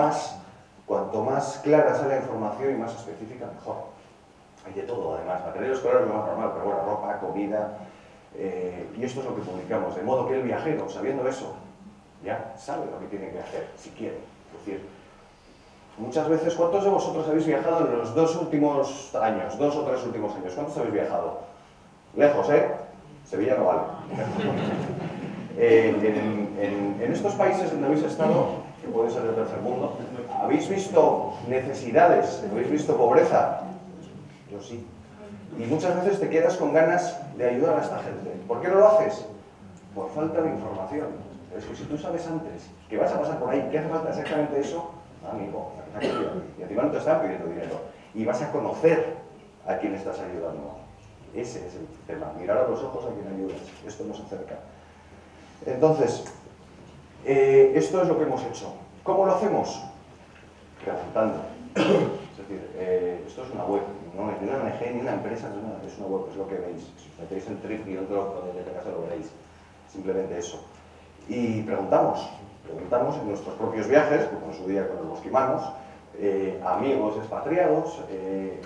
más clara sea la información y más específica, mejor. Hay de todo, además. Material escolar es lo más normal, pero bueno, ropa, comida. Y esto es lo que publicamos, de modo que el viajero, sabiendo eso, ya sabe lo que tiene que hacer, si quiere. Es decir, muchas veces, ¿cuántos de vosotros habéis viajado en los 2 últimos años, 2 o 3 últimos años? ¿Cuántos habéis viajado? Lejos, ¿eh? Sevilla no vale. En estos países donde habéis estado, que puede ser del tercer mundo, ¿habéis visto necesidades? ¿Habéis visto pobreza? Yo sí. Y muchas veces te quedas con ganas de ayudar a esta gente. ¿Por qué no lo haces? Por falta de información. Es que si tú sabes antes que vas a pasar por ahí, que hace falta exactamente eso, amigo, y encima no te están pidiendo dinero. Y vas a conocer a quién estás ayudando. Ese es el tema, mirar a los ojos a quien ayudas. Esto nos acerca. Entonces, esto es lo que hemos hecho. ¿Cómo lo hacemos? Preguntando. Es decir, esto es una web, no es ni una ONG ni una empresa, no es nada, es una web, es lo que veis. Si os metéis en trip-drop donde te casa lo veréis. Simplemente eso. Y preguntamos en nuestros propios viajes, como en su día con los bosquimanos, amigos expatriados,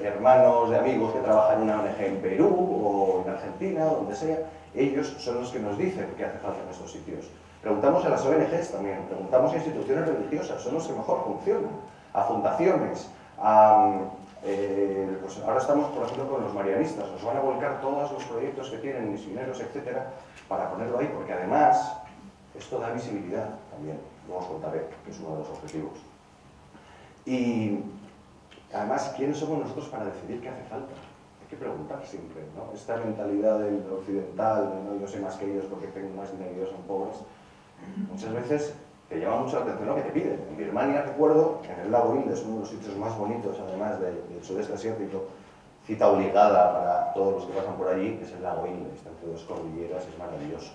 hermanos de amigos que trabajan en una ONG en Perú o en Argentina, donde sea, ellos son los que nos dicen qué hace falta en estos sitios. Preguntamos a las ONGs también, preguntamos a instituciones religiosas, son los que mejor funcionan, a fundaciones, pues ahora estamos, por ejemplo, con los marianistas, nos van a volcar todos los proyectos que tienen, misioneros, etcétera, para ponerlo ahí, porque además esto da visibilidad también, luego os contaré, que es uno de los objetivos. Y además, ¿quiénes somos nosotros para decidir qué hace falta? Hay que preguntar siempre, ¿no? Esta mentalidad del occidental, ¿no? Yo sé más que ellos porque tengo más dinero y ellos son pobres, muchas veces te llama mucho la atención lo que te piden. En Birmania, recuerdo, en el lago Indes, uno de los sitios más bonitos, además del sudeste asiático, cita obligada para todos los que pasan por allí, es el lago Indes, está entre dos cordilleras, es maravilloso.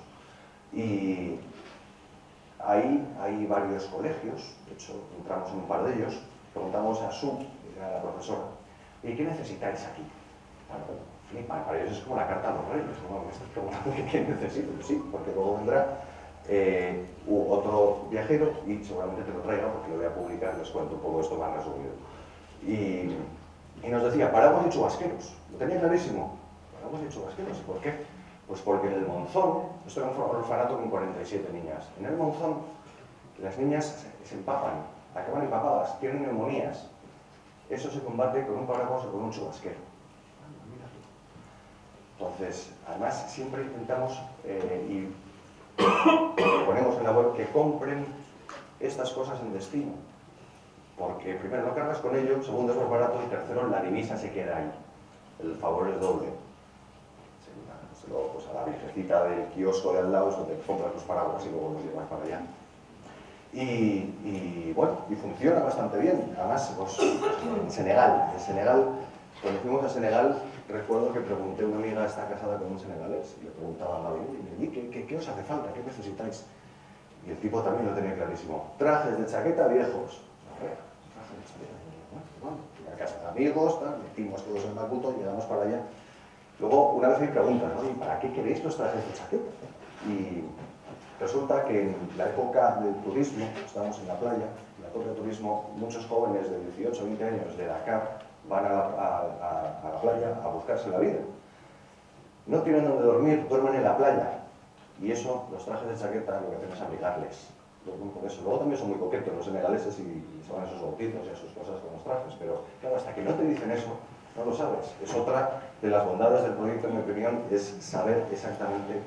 Y ahí hay varios colegios, de hecho entramos en un par de ellos, preguntamos a Su, que era la profesora, ¿y qué necesitáis aquí? Claro, flipan, para ellos es como la carta a los reyes, ¿no? Me estás preguntando qué necesito, pues sí, porque luego vendrá otro viajero y seguramente te lo traiga porque lo voy a publicar, les cuento un poco esto más resumido. Y nos decía, paraguas y chubasqueros, lo tenía clarísimo, paraguas y chubasqueros, ¿y por qué? Pues porque en el Monzón, esto era un orfanato con 47 niñas, en el Monzón las niñas se empapan, acaban empapadas, tienen neumonías, eso se combate con un paraguas o con un chubasquero. Entonces, además siempre intentamos y ponemos en la web que compren estas cosas en destino, porque primero no cargas con ello, segundo es más barato y tercero la divisa se queda ahí, el favor es doble. Pues a la virgencita del kiosco de al lado es donde compras los paraguas y luego los llevas para allá. Y bueno, y funciona bastante bien. Además, pues, en Senegal, cuando fuimos a Senegal, recuerdo que pregunté a una amiga, está casada con un senegalés, y le preguntaba a Gabriel, y le dije, ¿qué os hace falta? ¿Qué necesitáis? Y el tipo también lo tenía clarísimo. Trajes de chaqueta viejos. Trajes de chaqueta viejos. Bueno, a casa de amigos, metimos todos en Maputo, llegamos para allá. Luego, una vez me preguntan, ¿no? ¿Y para qué queréis los trajes de chaqueta? Y resulta que en la época del turismo, estamos en la playa, en la época del turismo, muchos jóvenes de 18 o 20 años de Dakar van a la playa a buscarse la vida. No tienen donde dormir, duermen en la playa. Y eso, los trajes de chaqueta, lo que hacen es abrigarles. Por eso. Luego también son muy coquetos los senegaleses y se van a sus bautizos y a sus cosas con los trajes, pero claro, hasta que no te dicen eso, no lo sabes. Es otra de las bondades del proyecto, en mi opinión, es saber exactamente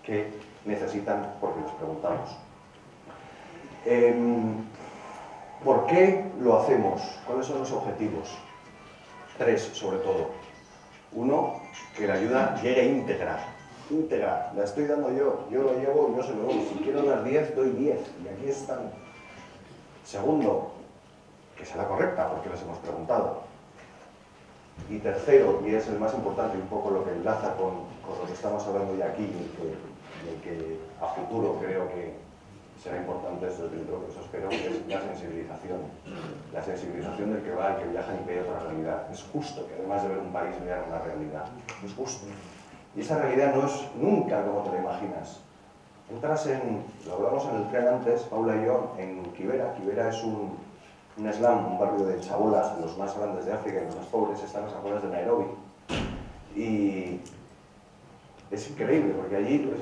qué necesitan porque les preguntamos. ¿Por qué lo hacemos? ¿Cuáles son los objetivos? 3, sobre todo. 1, que la ayuda llegue íntegra. Íntegra, la estoy dando yo lo llevo y yo se lo doy. Si quiero dar 10, doy 10. Y aquí están. Segundo, que sea la correcta, porque les hemos preguntado. Y tercero, y es el más importante, un poco lo que enlaza con lo que estamos hablando ya aquí, y que a futuro creo que será importante esto dentro, que eso espero, es la sensibilización. La sensibilización del que va, el que viaja y ve otra realidad. Es justo que además de ver un país vean una realidad. Es justo. Y esa realidad no es nunca como te la imaginas. Entras lo hablamos en el tren antes, Paula y yo, en Kibera. Kibera es un slum, un barrio de chabolas, los más grandes de África y los más pobres, están a las afueras de Nairobi. Y es increíble, porque allí pues,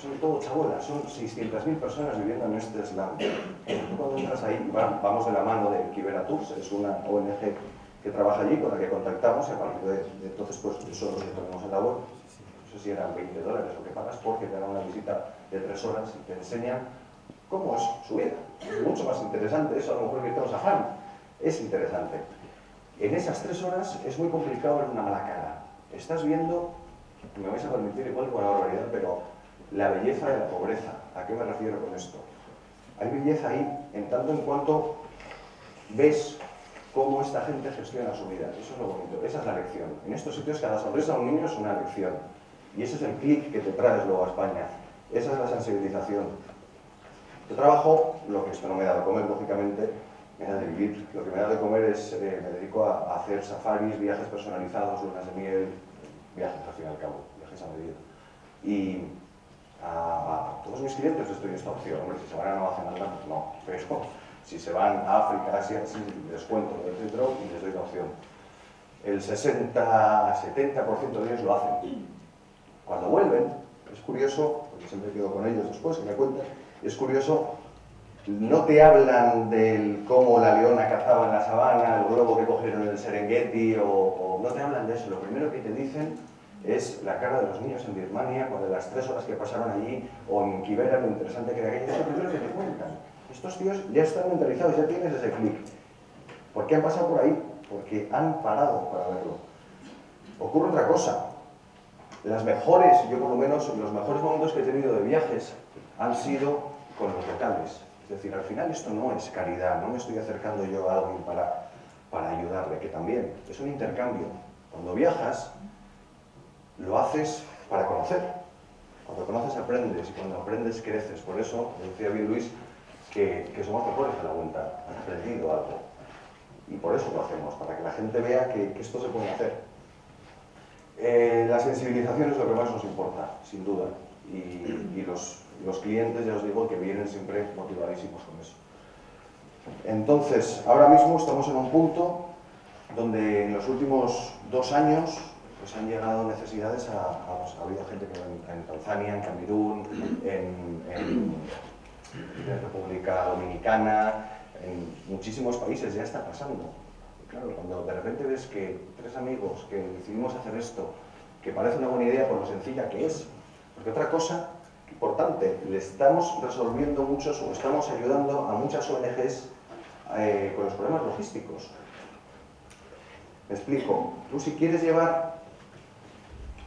son todo chabolas, son 600.000 personas viviendo en este slum. Tú cuando entras ahí, vamos de la mano de Kibera Tours, es una ONG que trabaja allí, con la que contactamos, y a partir de entonces, pues eso es lo que ponemos en la web. No sé si eran $20 lo que pagas, porque te dan una visita de 3 horas y te enseñan cómo es su vida. Es mucho más interesante eso, a lo mejor que irte a un safari. Es interesante. En esas 3 horas es muy complicado ver una mala cara. estás viendo, me vais a permitir igual con la barbaridad, pero la belleza de la pobreza. ¿A qué me refiero con esto? Hay belleza ahí en tanto en cuanto ves cómo esta gente gestiona su vida. Eso es lo bonito, esa es la lección. En estos sitios cada sonrisa a un niño es una lección. Y ese es el clic que te traes luego a España. Esa es la sensibilización. Yo trabajo, lo que esto no me da de comer, lógicamente, me da de vivir. Lo que me da de comer es, me dedico a hacer safaris, viajes personalizados, lunas de miel, viajes al fin y al cabo, viajes a medida. Y a todos mis clientes les doy esta opción. Hombre, si se van a Nueva Zelanda, no, pero si se van a África, Asia, sí, les cuento el centro y les doy la opción. El 60-70% de ellos lo hacen. Cuando vuelven, es curioso, porque siempre quedo con ellos después, que me cuentan, es curioso, no te hablan del cómo la leona cazaba en la sabana, el globo que cogieron en el Serengeti, o no te hablan de eso. Lo primero que te dicen es la cara de los niños en Birmania, cuando las 3 horas que pasaron allí, o en Kibera, lo interesante que era aquello, es lo primero que te cuentan. Estos tíos ya están mentalizados, ya tienes ese clic. ¿Por qué han pasado por ahí? Porque han parado para verlo. Ocurre otra cosa. Las mejores, yo por lo menos, los mejores momentos que he tenido de viajes han sido con los locales. Es decir, al final esto no es caridad, no me estoy acercando yo a alguien para ayudarle, que también es un intercambio. Cuando viajas, lo haces para conocer. Cuando conoces aprendes y cuando aprendes creces. Por eso, decía bien Luis, que somos mejores a la vuelta, han aprendido algo. Y por eso lo hacemos, para que la gente vea que esto se puede hacer. La sensibilización es lo que más nos importa, sin duda. Y los clientes, ya os digo, que vienen siempre motivadísimos con eso. Entonces, ahora mismo estamos en un punto donde en los últimos 2 años pues han llegado necesidades ha habido gente que en Tanzania, en Camerún, en República Dominicana, en muchísimos países ya está pasando. Y claro, cuando de repente ves que 3 amigos que decidimos hacer esto, que parece una buena idea por lo sencilla que es, porque otra cosa importante, le estamos resolviendo muchos o estamos ayudando a muchas ONGs con los problemas logísticos. Me explico, tú si quieres llevar,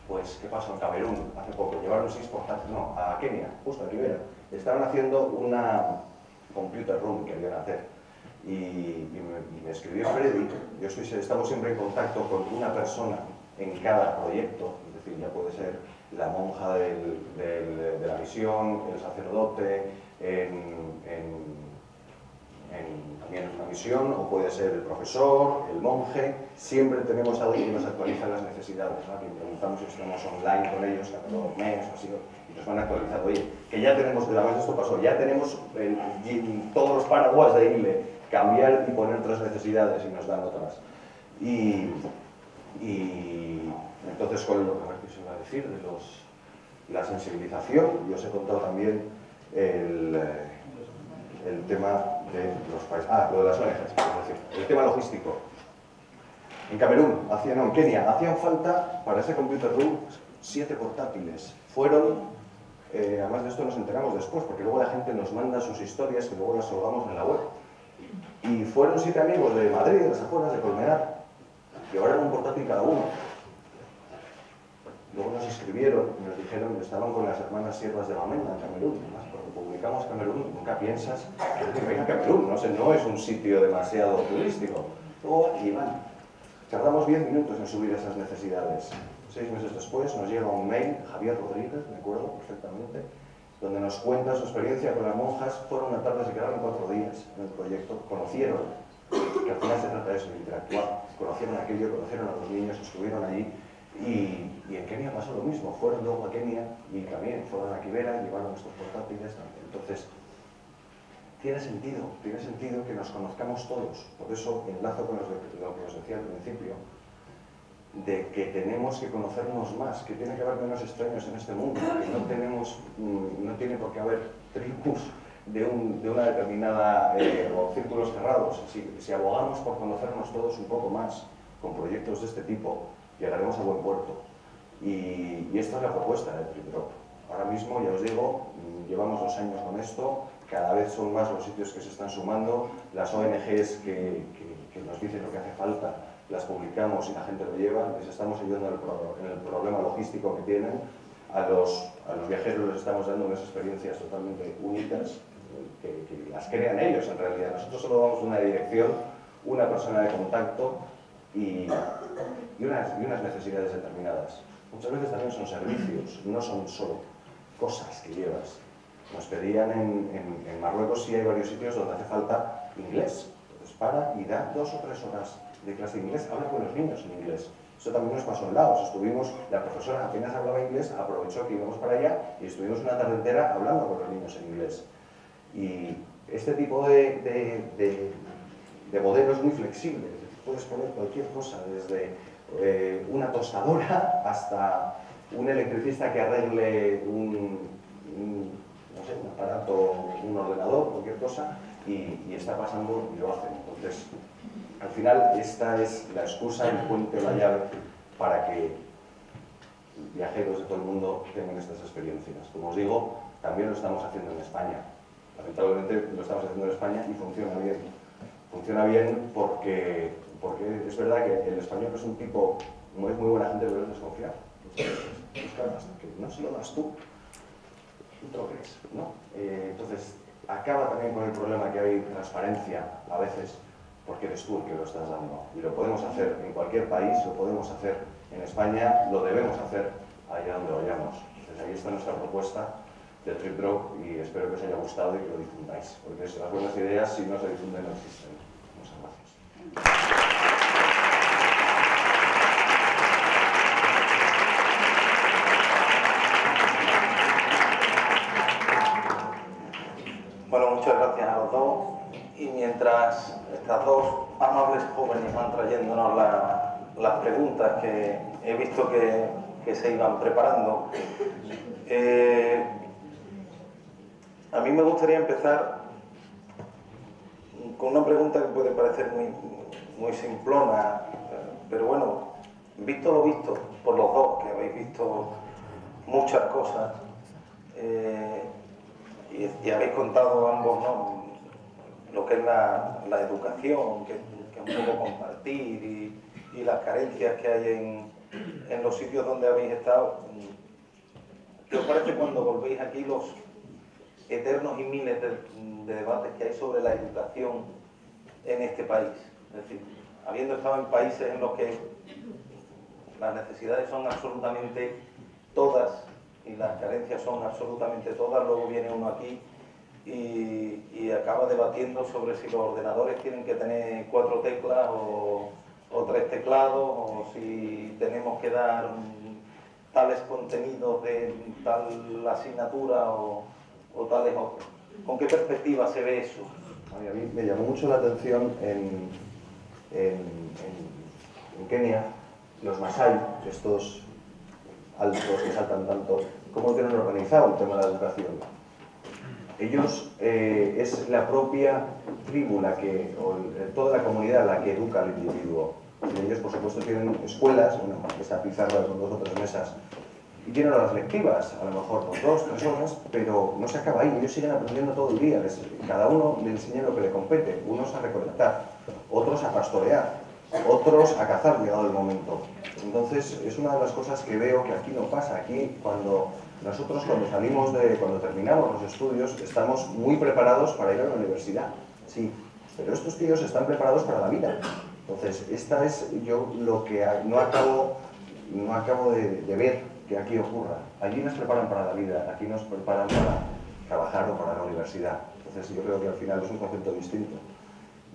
pues, ¿qué pasó en Camerún hace poco? Llevaron 6 portátiles, no, a Kenia, justo a Kibera. Estaban haciendo una computer room que querían hacer. Y me escribió Freddy, estamos siempre en contacto con una persona en cada proyecto, es decir, ya puede ser la monja de la misión, el sacerdote, también en una misión, o puede ser el profesor, el monje. Siempre tenemos a alguien que nos actualiza las necesidades, ¿no? Que preguntamos si estamos online con ellos cada mes o así, y nos van actualizando. Oye, que ya tenemos, además esto pasó, ya tenemos todos los paraguas de ILE, cambiar y poner 3 necesidades y nos dan otras. Y entonces, con lo que se iba a decir de la sensibilización, yo os he contado también el tema de los países, lo de las ONGs, es decir, el tema logístico. En Camerún, en Kenia, hacían falta para ese computer room 7 portátiles. Fueron, además de esto nos enteramos después, porque luego la gente nos manda sus historias que luego las colgamos en la web. Y fueron 7 amigos de Madrid, de las afueras, de Colmenar, que llevaron un portátil cada uno. Luego nos escribieron y nos dijeron que estaban con las hermanas siervas de Bamenda, en Camerún. Además, cuando publicamos Camerún, nunca piensas que venga a Camerún, no es un sitio demasiado turístico. Luego aquí van. Tardamos 10 minutos en subir esas necesidades. 6 meses después nos llega un mail, Javier Rodríguez, me acuerdo perfectamente, donde nos cuenta su experiencia con las monjas. Fueron una tarde, se quedaron 4 días en el proyecto, conocieron, que al final se trata de eso, de interactuar, conocieron aquello, conocieron a los niños, estuvieron allí. Y en Kenia pasó lo mismo, fueron luego a Kenia y también fueron a Kibera y llevaron estos portátiles también. Entonces, tiene sentido que nos conozcamos todos. Por eso enlazo con lo que os decía al principio, de que tenemos que conocernos más, que tiene que haber menos extraños en este mundo, que no tiene por qué haber tribus de una determinada o círculos cerrados. Si abogamos por conocernos todos un poco más con proyectos de este tipo, llegaremos a buen puerto. Y esta es la propuesta de TripDrop. Ahora mismo, ya os digo, llevamos 2 años con esto, cada vez son más los sitios que se están sumando, las ONGs que nos dicen lo que hace falta las publicamos y la gente lo lleva, les estamos ayudando en el problema logístico que tienen, a los viajeros les estamos dando unas experiencias totalmente únicas, que las crean ellos en realidad. Nosotros solo damos una dirección, una persona de contacto y unas necesidades determinadas. Muchas veces también son servicios, no son solo cosas que llevas. Nos pedían en Marruecos, sí hay varios sitios donde hace falta inglés. Entonces para y da 2 o 3 horas de clase de inglés, habla con los niños en inglés. Eso también nos pasó en Laos. La profesora apenas hablaba inglés, aprovechó que íbamos para allá y estuvimos una tarde entera hablando con los niños en inglés. Y este tipo de modelo es muy flexible. Puedes poner cualquier cosa, desde una tostadora hasta un electricista que arregle no sé, un aparato, un ordenador, cualquier cosa, y está pasando y lo hacen. Entonces, al final, esta es la excusa, el puente o la llave para que viajeros de todo el mundo tengan estas experiencias. Como os digo, también lo estamos haciendo en España. Lamentablemente lo estamos haciendo en España y funciona bien. Funciona bien porque es verdad que el español es un tipo muy buena gente, pero es desconfiado. Entonces, claro, hasta que no se lo das tú te lo crees, ¿no? Entonces, acaba también con el problema que hay transparencia a veces, porque eres tú el que lo estás dando. Y lo podemos hacer en cualquier país, lo podemos hacer en España, lo debemos hacer allá donde vayamos. Entonces, ahí está nuestra propuesta de TripDrop y espero que os haya gustado y que lo difundáis, porque las buenas ideas, si no se difunden, no existen. Muchas gracias.
Bueno, muchas gracias a los dos. Y mientras estas dos amables jóvenes van trayéndonos las preguntas que he visto que se iban preparando, a mí me gustaría empezar con una pregunta que puede parecer muy simplona, pero bueno, visto lo visto por los dos, que habéis visto muchas cosas, y habéis contado ambos, ¿no?, lo que es la educación, que es un poco compartir y las carencias que hay en los sitios donde habéis estado. ¿Qué os parece cuando volvéis aquí los eternos y miles de debates que hay sobre la educación en este país? Es decir, habiendo estado en países en los que las necesidades son absolutamente todas y las carencias son absolutamente todas, luego viene uno aquí y acaba debatiendo sobre si los ordenadores tienen que tener 4 teclas o 3 teclados, o si tenemos que dar tales contenidos de tal asignatura o tales otros. ¿Con qué perspectiva se ve eso?
A mí me llamó mucho la atención en Kenia, los Masái, estos altos que saltan tanto, cómo tienen organizado el tema de la educación. Ellos, es la propia tribu, toda la comunidad la que educa al individuo. Y ellos, por supuesto, tienen escuelas, bueno, esta pizarra con 2 o 3 mesas, y tienen horas lectivas, a lo mejor por 2 o 3 horas, pero no se acaba ahí. Ellos siguen aprendiendo todo el día. Cada uno le enseña lo que le compete. Unos a recolectar, otros a pastorear, otros a cazar, llegado el momento. Entonces, es una de las cosas que veo que aquí no pasa. Aquí, cuando cuando terminamos los estudios, estamos muy preparados para ir a la universidad, sí, pero estos tíos están preparados para la vida. Entonces, esta es yo lo que no acabo de ver que aquí ocurra. Allí nos preparan para la vida, aquí nos preparan para trabajar o para la universidad. Entonces, yo creo que al final es un concepto distinto.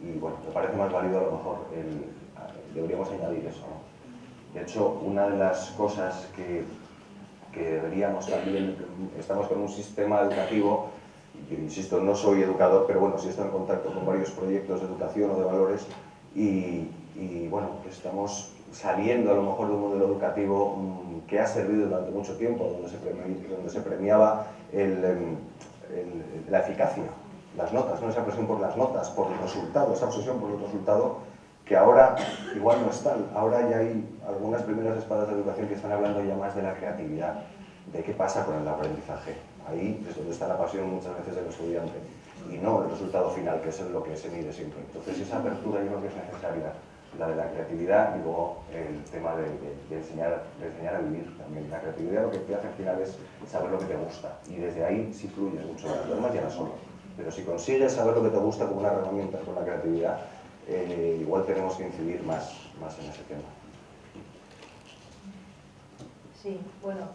Y bueno, me parece más válido a lo mejor, deberíamos añadir eso, ¿no? De hecho, una de las cosas que deberíamos también, estamos con un sistema educativo, yo insisto, no soy educador, pero bueno, sí estoy en contacto con varios proyectos de educación o de valores y bueno, estamos saliendo a lo mejor de un modelo educativo que ha servido durante mucho tiempo, donde se premiaba la eficacia, las notas, ¿no? Esa presión por las notas, por el resultado, esa obsesión por el resultado, que ahora igual no es tal. Ahora ya hay algunas primeras espadas de educación que están hablando ya más de la creatividad, de qué pasa con el aprendizaje. Ahí es donde está la pasión muchas veces del estudiante, y no el resultado final, que es lo que se mide siempre. Entonces esa apertura yo creo que es necesaria la de la creatividad y luego el tema de enseñar a vivir también. La creatividad lo que te hace al final es saber lo que te gusta y desde ahí sí fluyes mucho, lo demás ya no solo. Pero si consigues saber lo que te gusta como una herramienta con la creatividad, igual tenemos que incidir más en ese tema.
Sí, bueno,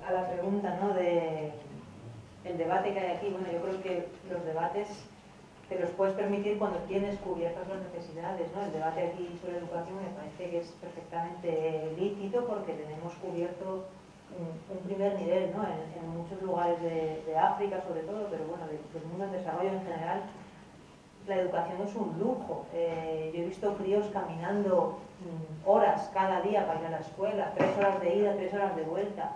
a la pregunta, ¿no?, de el debate que hay aquí, bueno, yo creo que los debates te los puedes permitir cuando tienes cubiertas las necesidades, ¿no? El debate aquí sobre educación me parece que es perfectamente lícito porque tenemos cubierto un primer nivel, ¿no? En muchos lugares de África sobre todo, pero bueno, del mundo en desarrollo en general, la educación es un lujo. Yo he visto críos caminando horas cada día para ir a la escuela, 3 horas de ida, 3 horas de vuelta,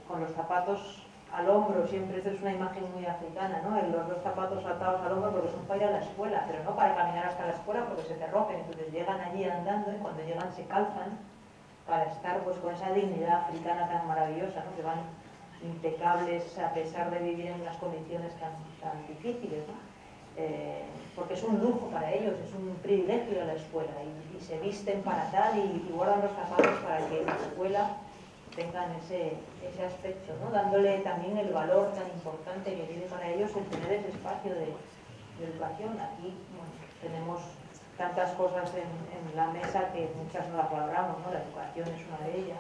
con los zapatos al hombro, siempre, esto es una imagen muy africana, ¿no? Los 2 zapatos atados al hombro porque son para ir a la escuela, pero no para caminar hasta la escuela porque se te rompen, entonces llegan allí andando y cuando llegan se calzan para estar pues con esa dignidad africana tan maravillosa, ¿no? Que van impecables a pesar de vivir en unas condiciones tan difíciles, ¿no? Porque es un lujo para ellos, es un privilegio ir a la escuela y se visten para tal y guardan los zapatos para que en la escuela tengan ese aspecto, ¿no? Dándole también el valor tan importante que tiene para ellos el tener ese espacio de educación. Aquí bueno, tenemos tantas cosas en la mesa que muchas no las valoramos, ¿no? La educación es una de ellas.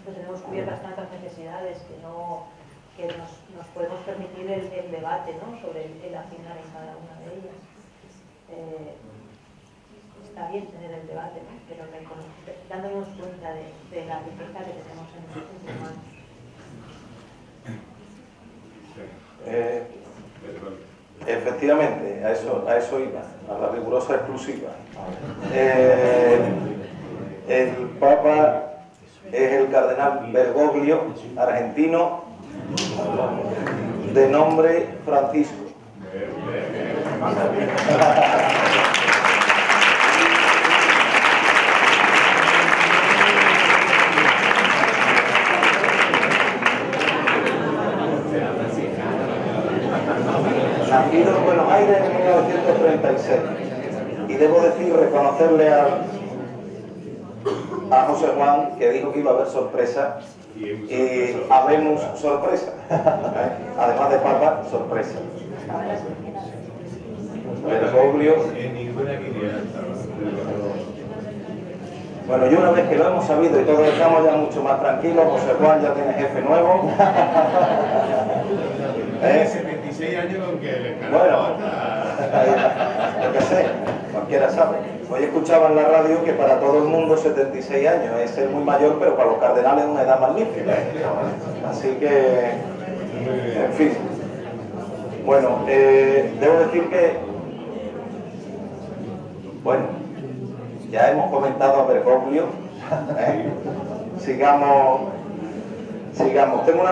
Pues tenemos cubiertas tantas necesidades que nos podemos permitir el debate, ¿no?, sobre el afinar en cada una de ellas. Está bien tener el debate, ¿no?, pero dándonos cuenta de la riqueza que tenemos en nosotros humanos.
Efectivamente, a eso iba, a la rigurosa exclusiva. El Papa es el cardenal Bergoglio, argentino, de nombre Francisco. Nacido en Buenos Aires en 1936. Y debo decir, reconocerle a José Juan, que dijo que iba a haber sorpresa, y habemos sorpresa. Además de Papa, sorpresa. Bergoglio. Bueno, y una vez que lo hemos sabido y todos estamos ya mucho más tranquilos, José Juan ya tiene jefe nuevo.
Tiene 76 años con que le
bueno, yo qué sé, cualquiera sabe. Hoy escuchaba en la radio que para todo el mundo 76 años es ser muy mayor, pero para los cardenales es una edad magnífica. Así que, en fin. Bueno, debo decir que, bueno, ya hemos comentado a Bergoglio. Sigamos. Tengo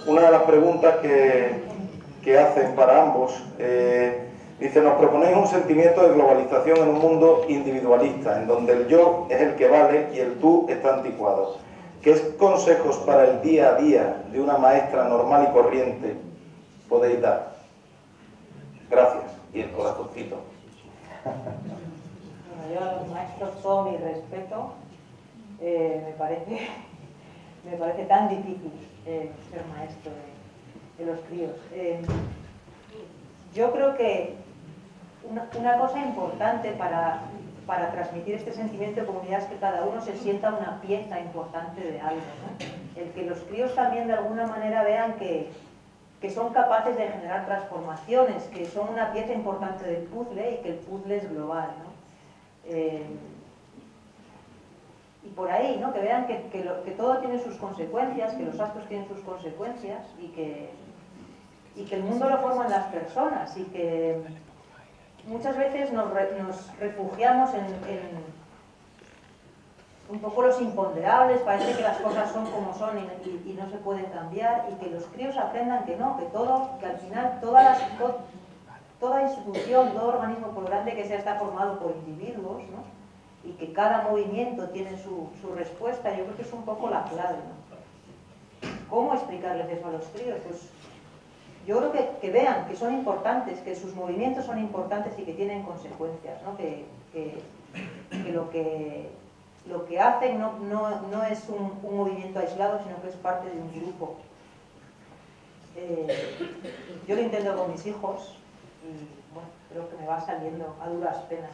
una de las preguntas que hacen para ambos. Dice, nos proponéis un sentimiento de globalización en un mundo individualista, en donde el yo es el que vale y el tú está anticuado. ¿Qué consejos para el día a día de una maestra normal y corriente podéis dar? Gracias. Y el corazoncito.
Bueno, yo a los maestros todo mi respeto. Me parece tan difícil ser maestro de los críos. Yo creo que una cosa importante para transmitir este sentimiento de comunidad es que cada uno se sienta una pieza importante de algo, ¿no? El que los críos también de alguna manera vean que son capaces de generar transformaciones, que son una pieza importante del puzzle y que el puzzle es global, ¿no? Y por ahí, ¿no?, que vean que todo tiene sus consecuencias, que los actos tienen sus consecuencias y que el mundo lo forman las personas y que muchas veces nos refugiamos en un poco los imponderables, parece que las cosas son como son y no se pueden cambiar, y que los críos aprendan que no, que al final toda institución, todo organismo, por grande que sea, está formado por individuos, ¿no?, y que cada movimiento tiene su respuesta. Yo creo que es un poco la clave, ¿no? ¿Cómo explicarles eso a los críos? Pues yo creo que vean que son importantes, que sus movimientos son importantes y que tienen consecuencias, ¿no? Que lo que hacen no es un movimiento aislado, sino que es parte de un grupo. Yo lo intento con mis hijos y bueno, creo que me va saliendo a duras penas.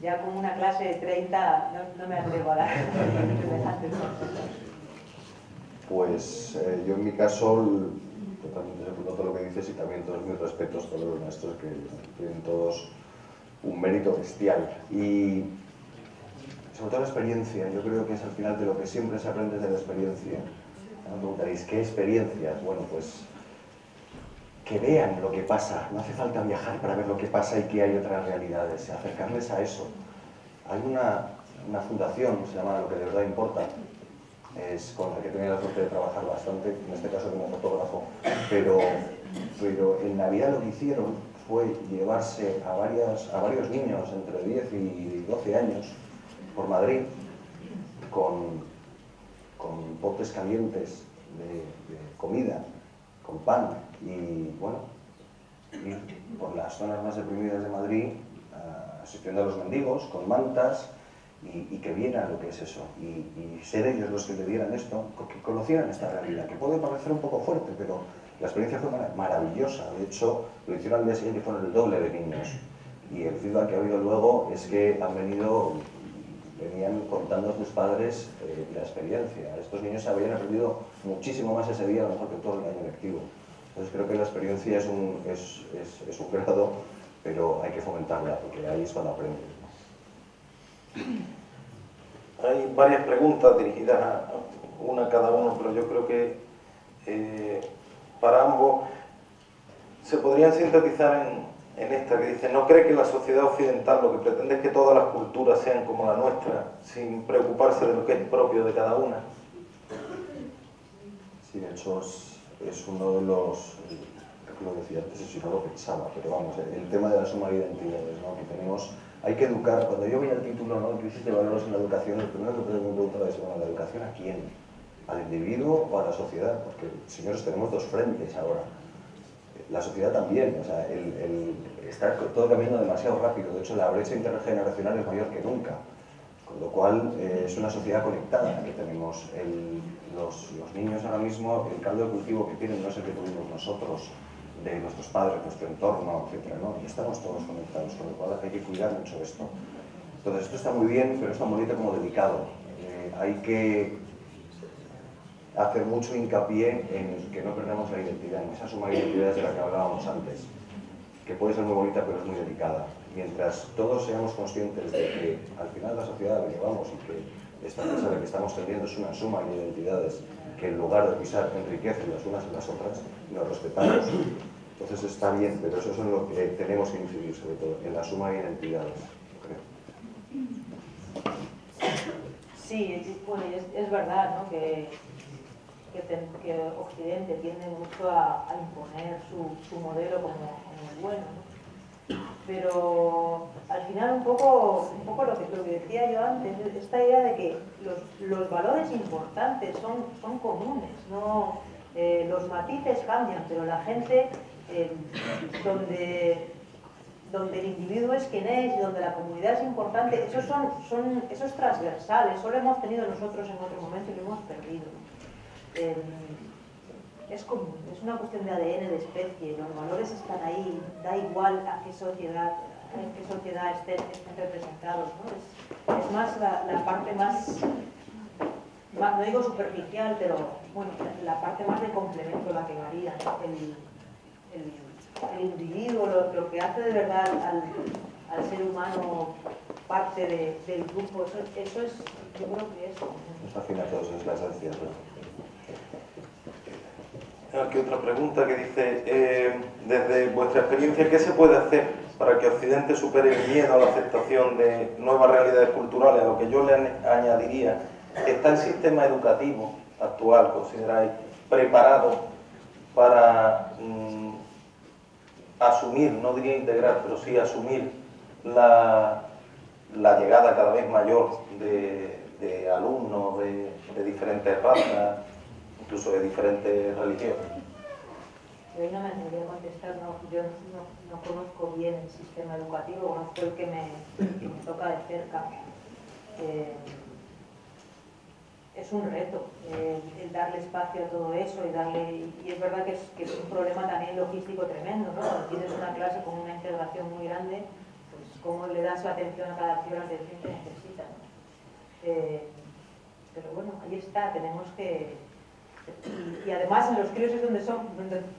Ya con una clase de 30 no me atrevo a dar semejantes consejos.
Pues yo en mi caso totalmente segundo todo lo que dices y también todos mis respetos a todos los maestros que tienen todos un mérito bestial. Y sobre todo la experiencia, yo creo que es al final de lo que siempre se aprende de la experiencia. Me preguntaréis, ¿qué experiencias? Bueno, pues que vean lo que pasa, no hace falta viajar para ver lo que pasa y que hay otras realidades, acercarles a eso. Hay una fundación, se llama Lo que de verdad importa, es con la que tenía la suerte de trabajar bastante, en este caso como fotógrafo, pero en Navidad lo que hicieron fue llevarse a varios niños entre 10 y 12 años por Madrid con botes calientes de comida, con pan y bueno, ir por las zonas más deprimidas de Madrid asistiendo a los mendigos con mantas y que vieran lo que es eso y ser ellos los que le dieran esto, que conocieran esta realidad, que puede parecer un poco fuerte, pero la experiencia fue maravillosa. De hecho, lo hicieron al día siguiente y fueron el doble de niños y el feedback que ha habido luego es que venían contando a sus padres la experiencia. Estos niños habían aprendido muchísimo más ese día, a lo mejor que todo el año lectivo. Entonces creo que la experiencia es un grado, pero hay que fomentarla, porque ahí es cuando aprendes.
Hay varias preguntas dirigidas a una a cada uno, pero yo creo que para ambos se podrían sintetizar en esta que dice: ¿no cree que la sociedad occidental lo que pretende es que todas las culturas sean como la nuestra, sin preocuparse de lo que es propio de cada una?
Sí, de hecho es uno de los, lo decía antes, si no lo pensaba, pero vamos, el tema de la suma de identidades, ¿no? Que tenemos, hay que educar. Cuando yo veía el título, ¿no?, crisis de valores en la educación, el primero que me preguntaba es, bueno, ¿la educación a quién? ¿Al individuo o a la sociedad? Porque, señores, tenemos dos frentes ahora. La sociedad también, o sea, está todo cambiando demasiado rápido. De hecho, la brecha intergeneracional es mayor que nunca. Con lo cual, es una sociedad conectada la que tenemos. Los niños ahora mismo, el caldo de cultivo que tienen no es el que tuvimos nosotros, de nuestros padres, nuestro entorno, etc., ¿no? Y estamos todos conectados, con lo cual hay que cuidar mucho esto. Entonces, esto está muy bien, pero es tan bonito como delicado. Hay que hacer mucho hincapié en que no perdamos la identidad, en esa suma de identidades de la que hablábamos antes, que puede ser muy bonita, pero es muy delicada. Mientras todos seamos conscientes de que al final la sociedad a la que vamos y que esta cosa a la que estamos teniendo es una suma de identidades que en lugar de pisar enriquece las unas y las otras, nos respetamos, entonces está bien, pero eso es en lo que tenemos que incidir sobre todo, en la suma de identidades, creo.
Sí, bueno, es verdad, ¿no?, que Occidente tiende mucho a imponer su modelo como el bueno, ¿no? Pero al final un poco lo que decía yo antes, esta idea de que los valores importantes son comunes, ¿no? Los matices cambian, pero la gente, donde el individuo es quien es y donde la comunidad es importante, eso es transversal, eso lo hemos tenido nosotros en otro momento y lo hemos perdido. Es común, es una cuestión de ADN de especie, los valores están ahí, da igual a qué sociedad estén representados, ¿no? Es más la parte más, no digo superficial, pero bueno, la parte más de complemento la que varía, ¿no? El individuo, lo que hace de verdad al ser humano parte del grupo, eso es, yo creo que eso.
Al final todos es la esencia, ¿no?
Aquí otra pregunta que dice, desde vuestra experiencia, ¿qué se puede hacer para que Occidente supere el miedo a la aceptación de nuevas realidades culturales? A lo que yo le añadiría, ¿está el sistema educativo actual, consideráis, preparado para asumir, no diría integrar, pero sí asumir la llegada cada vez mayor de alumnos de diferentes razas, incluso de diferentes religiones?
Yo ahí no me atrevería a contestar, yo no conozco bien el sistema educativo, conozco el que me toca de cerca. Es un reto el darle espacio a todo eso y es verdad que es un problema también logístico tremendo, ¿no? Cuando tienes una clase con una integración muy grande, pues cómo le das la atención a cada acción que necesita, ¿no? Pero bueno, ahí está, tenemos que... Y además en los críos es donde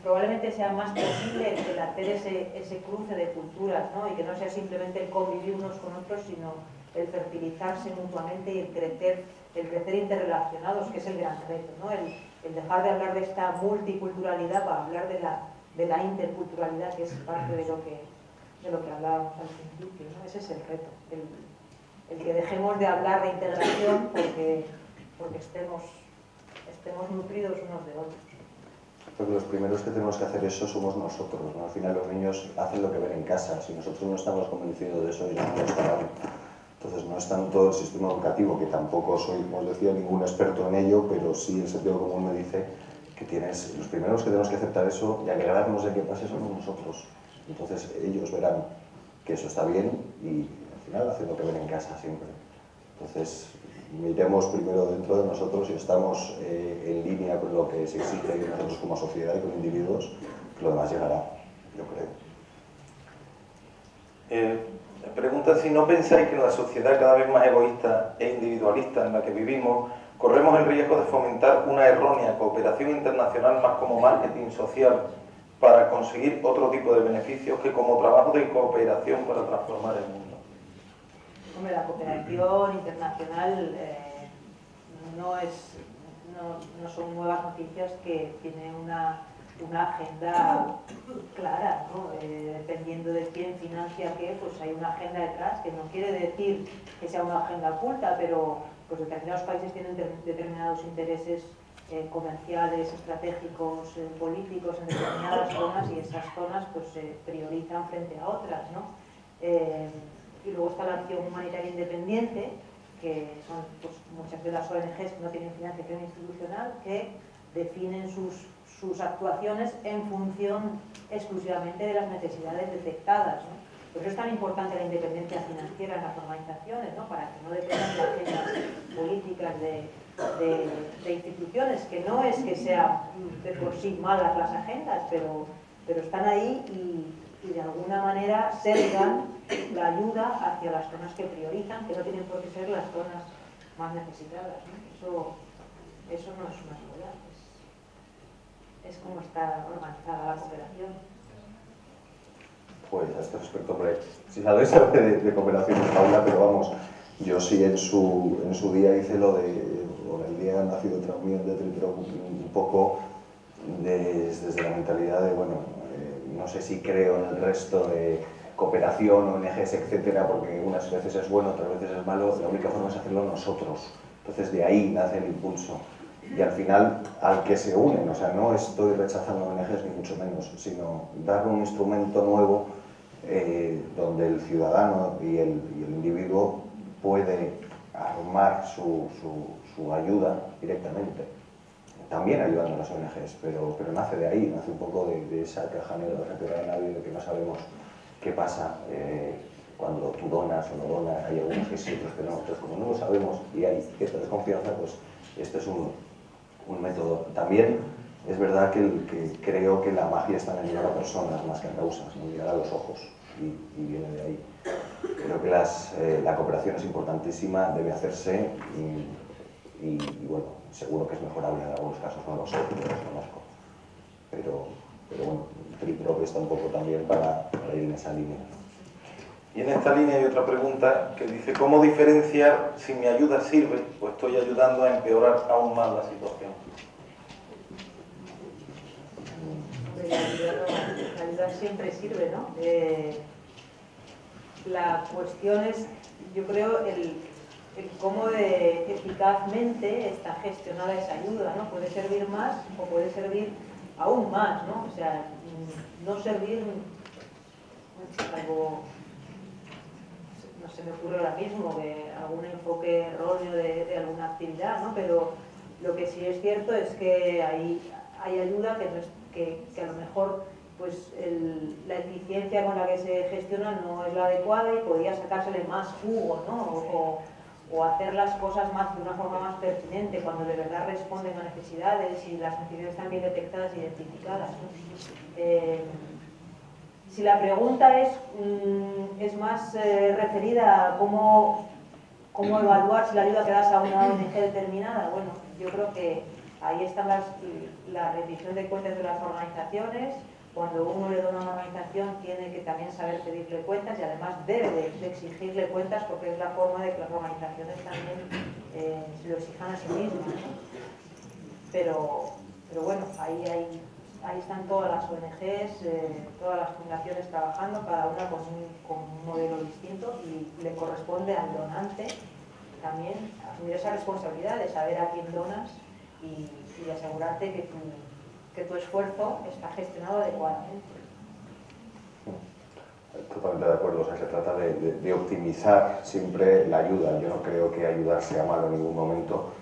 probablemente sea más posible el hacer ese cruce de culturas, ¿no? Y que no sea simplemente el convivir unos con otros, sino el fertilizarse mutuamente y el crecer interrelacionados, que es el gran reto, ¿no? El dejar de hablar de esta multiculturalidad para hablar de la interculturalidad, que es parte de lo que hablábamos al principio, ¿no? Ese es el reto, el que dejemos de hablar de integración porque estemos nutridos unos de otros.
Porque los primeros que tenemos que hacer eso somos nosotros, ¿no? Al final los niños hacen lo que ven en casa. Si nosotros no estamos convencidos de eso, ellos no lo estarán. Entonces no es tanto el sistema educativo, que tampoco soy, como os decía, ningún experto en ello, pero sí el sentido común me dice que los primeros que tenemos que aceptar eso y alegrarnos de que pase somos nosotros. Entonces ellos verán que eso está bien y al final hacen lo que ven en casa siempre. Entonces miremos primero dentro de nosotros y estamos en línea con lo que se exige de nosotros como sociedad y como individuos, que lo demás llegará, yo creo.
Pregunta si no pensáis que en la sociedad cada vez más egoísta e individualista en la que vivimos corremos el riesgo de fomentar una errónea cooperación internacional más como marketing social para conseguir otro tipo de beneficios que como trabajo de cooperación para transformar el mundo.
Hombre, la cooperación internacional no son nuevas noticias, que tiene una agenda clara, ¿no? Dependiendo de quién financia qué, pues hay una agenda detrás, que no quiere decir que sea una agenda oculta, pero pues determinados países tienen determinados intereses comerciales, estratégicos, políticos en determinadas zonas, y esas zonas pues se priorizan frente a otras, ¿no? Y luego está la acción humanitaria independiente, que son pues, muchas de las ONGs que no tienen financiación institucional, que definen sus actuaciones en función exclusivamente de las necesidades detectadas, ¿no? Por eso es tan importante la independencia financiera en las organizaciones, ¿no? Para que no dependan de agendas políticas de instituciones, que no es que sean de por sí malas las agendas, pero están ahí y de alguna manera sesgan la ayuda hacia las zonas que priorizan, que no tienen por qué ser las zonas más necesitadas, ¿no? Eso no es una novedad, es como está organizada la cooperación.
Pues a este respecto, si sabéis algo de cooperación es Paula, pero vamos, yo sí en su día hice lo de, o el día nacido otra unión de Tritro, un poco desde la mentalidad de, bueno, no sé si creo en el resto de cooperación, ONGs, etcétera, porque unas veces es bueno, otras veces es malo, la única forma es hacerlo nosotros. Entonces de ahí nace el impulso. Y al final, al que se unen, o sea, no estoy rechazando ONGs ni mucho menos, sino darle un instrumento nuevo donde el ciudadano y el individuo puede armar su ayuda directamente. También ayudando a las ONGs, pero nace de ahí, nace un poco de esa caja negra de nadie, de que no sabemos qué pasa cuando tú donas o no donas. Hay algunos que sí, otros que no. Entonces, como no lo sabemos y hay cierta desconfianza, pues este es un método. También es verdad que creo que la magia está en ayudar a personas más que a causas, ¿no? Mirar a los ojos y viene de ahí. Creo que la cooperación es importantísima, debe hacerse y bueno, seguro que es mejorable en algunos casos, no lo sé, no los conozco. Pero bueno, Triprop está un poco también para ir en esa línea.
Y en esta línea hay otra pregunta que dice: ¿cómo diferenciar si mi ayuda sirve o estoy ayudando a empeorar aún más la situación?
La ayuda siempre sirve, ¿no? La cuestión es, yo creo, el cómo eficazmente está gestionada esa ayuda, ¿no? Puede servir más o puede servir aún más, ¿no? O sea, no servir algo, no se me ocurre ahora mismo, que algún enfoque erróneo de alguna actividad, ¿no? Pero lo que sí es cierto es que hay ayuda que que a lo mejor pues la eficiencia con la que se gestiona no es la adecuada y podría sacársele más jugo, ¿no? O hacer las cosas más, de una forma más pertinente, cuando de verdad responden a necesidades y las necesidades están bien detectadas e identificadas, ¿no? Si la pregunta es más referida a cómo evaluar si la ayuda que das a una ONG determinada, bueno, yo creo que ahí está la rendición de cuentas de las organizaciones. Cuando uno le da una organización tiene que también saber pedirle cuentas y además debe de exigirle cuentas, porque es la forma de que las organizaciones también se lo exijan a sí mismas, ¿no? Pero bueno, ahí están todas las ONGs, todas las fundaciones trabajando, cada una con un modelo distinto, y le corresponde al donante también asumir esa responsabilidad de saber a quién donas y de asegurarte que tu esfuerzo está gestionado adecuadamente.
Totalmente de acuerdo, o sea, se trata de optimizar siempre la ayuda. Yo no creo que ayudar sea malo en ningún momento,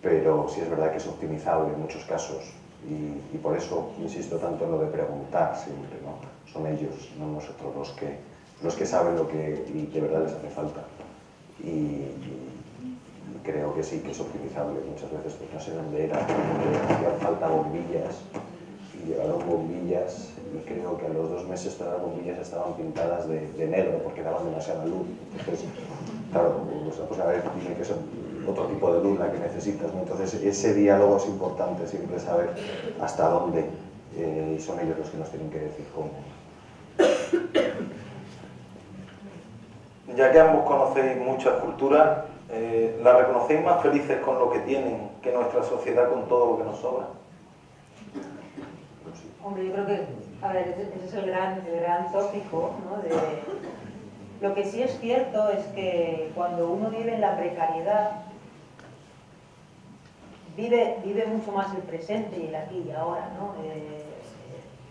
pero sí es verdad que es optimizable en muchos casos, y por eso insisto tanto en lo de preguntar siempre, ¿no? Son ellos, no nosotros, los que saben lo que de verdad les hace falta, y creo que sí, que es optimizable. Muchas veces pues no sé dónde era, hacían falta bombillas y llevaron bombillas, y creo que a los 2 meses todas las bombillas estaban pintadas de negro porque daban demasiada luz. Entonces, claro, pues a ver, dime que es otro tipo de luz la que necesitas, ¿no? Entonces ese diálogo es importante, siempre saber hasta dónde, y son ellos los que nos tienen que decir cómo.
Ya que ambos conocéis muchas culturas, ¿las reconocéis más felices con lo que tienen que nuestra sociedad con todo lo que nos sobra?
Hombre, yo creo que, a ver, ese es el gran tópico, ¿no? Lo que sí es cierto es que cuando uno vive en la precariedad, vive mucho más el presente y el aquí y ahora, ¿no?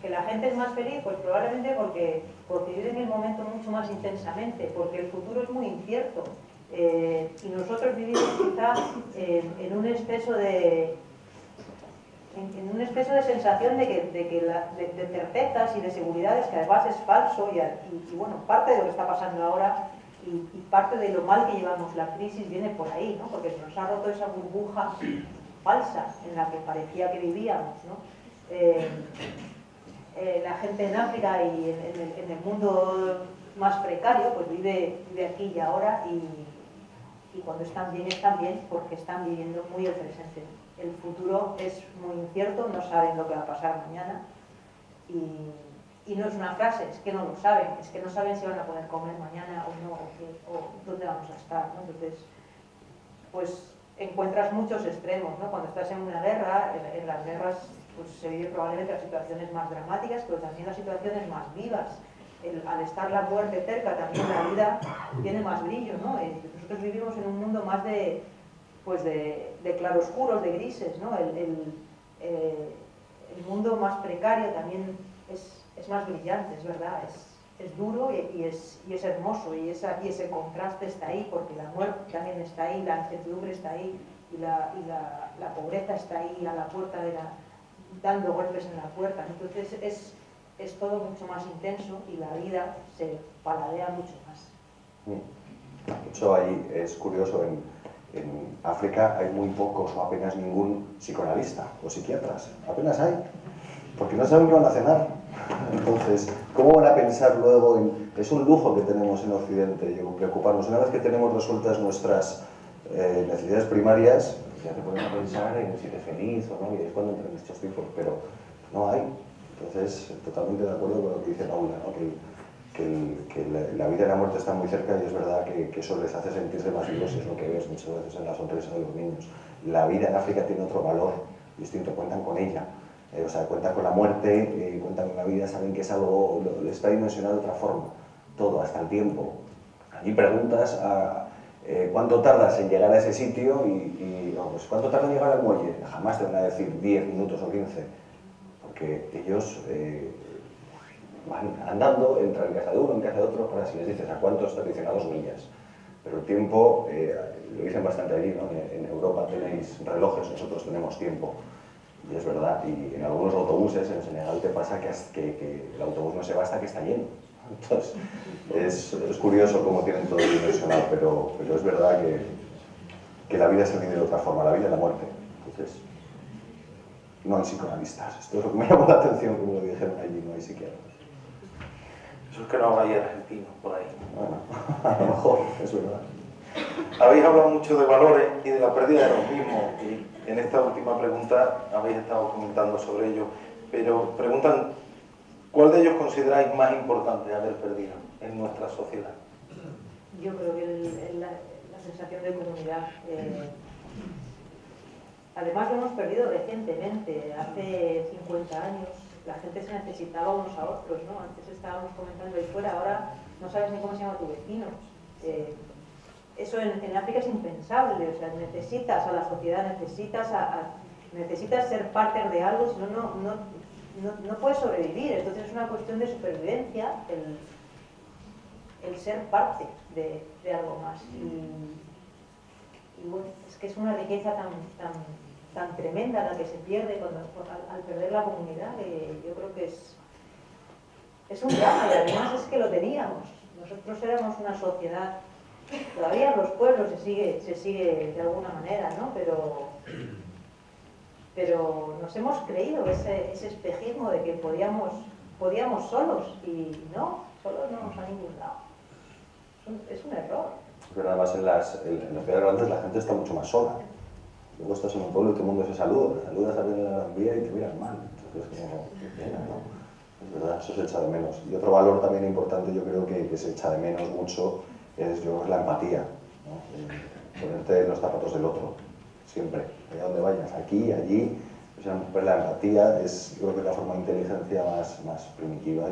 Que la gente es más feliz, pues probablemente porque vive en el momento mucho más intensamente, porque el futuro es muy incierto. Y nosotros vivimos quizá en un exceso de sensación de certezas y de seguridades, que además es falso, y bueno, parte de lo que está pasando ahora y parte de lo mal que llevamos la crisis viene por ahí, ¿no? Porque se nos ha roto esa burbuja falsa en la que parecía que vivíamos, ¿no? La gente en África y en el mundo más precario pues vive aquí y ahora, y cuando están bien porque están viviendo muy el presente. El futuro es muy incierto, no saben lo que va a pasar mañana, y no es una frase, es que no lo saben, es que no saben si van a poder comer mañana o no, o dónde vamos a estar, ¿no? Entonces, pues encuentras muchos extremos, ¿no? Cuando estás en una guerra, en las guerras pues se viven probablemente las situaciones más dramáticas, pero también las situaciones más vivas. Al estar la muerte cerca, también la vida tiene más brillo, ¿no? Nosotros vivimos en un mundo más de claroscuros, de grises, ¿no? El mundo más precario también es más brillante, es verdad, es duro y es hermoso, y ese contraste está ahí, porque la muerte también está ahí, la incertidumbre está ahí, y la pobreza está ahí a la puerta dando golpes en la puerta. Entonces es todo mucho más intenso y la vida se paladea mucho más.
De hecho, ahí es curioso, en África hay muy pocos o apenas ningún psicoanalista o psiquiatras, apenas hay, porque no saben qué van a cenar. Entonces, ¿cómo van a pensar luego en...? Es un lujo que tenemos en Occidente, preocuparnos. Una vez que tenemos resueltas nuestras necesidades primarias, ya te ponen a pensar en si eres feliz o no, y es cuando entran estos tipos, pero no hay. Entonces, totalmente de acuerdo con lo que dice Paula, ¿no? Que la vida y la muerte están muy cerca, y es verdad que eso les hace sentirse más vivos, y es lo que ves muchas veces en la sonrisa de los niños. La vida en África tiene otro valor distinto, cuentan con ella. O sea, cuentan con la muerte, cuentan con la vida, saben que es algo, está dimensionado de otra forma, todo, hasta el tiempo. Allí preguntas cuánto tardas en llegar a ese sitio y pues, ¿cuánto tarda en llegar al muelle? Jamás te van a decir 10 minutos o 15, porque ellos van andando, entran en casa de uno, en casa de otro. Ahora si les dices a cuánto estás, dicen a 2 millas. Pero el tiempo, lo dicen bastante allí, ¿no? En Europa tenéis relojes, nosotros tenemos tiempo. Y es verdad, y en algunos autobuses en Senegal te pasa que el autobús no se va hasta que está lleno. Entonces, es curioso cómo tienen todo dimensionado, pero es verdad que la vida se vive de otra forma, la vida y la muerte. Entonces, no hay psicoanalistas. Esto es lo que me llamó la atención, como lo dijeron allí, no hay psiquiatras.
Eso es que no hay argentinos por ahí.
Bueno, a lo mejor, es verdad.
Habéis hablado mucho de valores y de la pérdida de los mismos, y en esta última pregunta habéis estado comentando sobre ello, pero preguntan, ¿cuál de ellos consideráis más importante haber perdido en nuestra sociedad?
Yo creo que la sensación de comunidad, además lo hemos perdido recientemente, hace 50 años, la gente se necesitaba unos a otros, ¿no? Antes estábamos comentando ahí fuera, ahora no sabes ni cómo se llama tu vecino. Eso en África es impensable, o sea, necesitas a la sociedad, necesitas ser parte de algo, si no puedes sobrevivir. Entonces es una cuestión de supervivencia el ser parte de algo más. Y bueno, es que es una riqueza tan tremenda la que se pierde al perder la comunidad, que yo creo que es un drama, y además es que lo teníamos. Nosotros éramos una sociedad. Todavía en los pueblos se sigue de alguna manera, ¿no? Pero nos hemos creído ese espejismo de que podíamos solos, y no, solos no vamos a ningún lado. Es un error.
Pero además en las ciudades grandes la gente está mucho más sola. Luego estás en un pueblo y todo el mundo se saluda, te saludas a alguien en la Gran Vía y te miran mal. Entonces, como, qué pena, ¿no? Es verdad, eso se echa de menos. Y otro valor también importante, yo creo que se echa de menos mucho, es la empatía, ¿no? Ponerte en los zapatos del otro, siempre, allá donde vayas, aquí, allí. O sea, pues la empatía es, yo creo que la forma de inteligencia más primitiva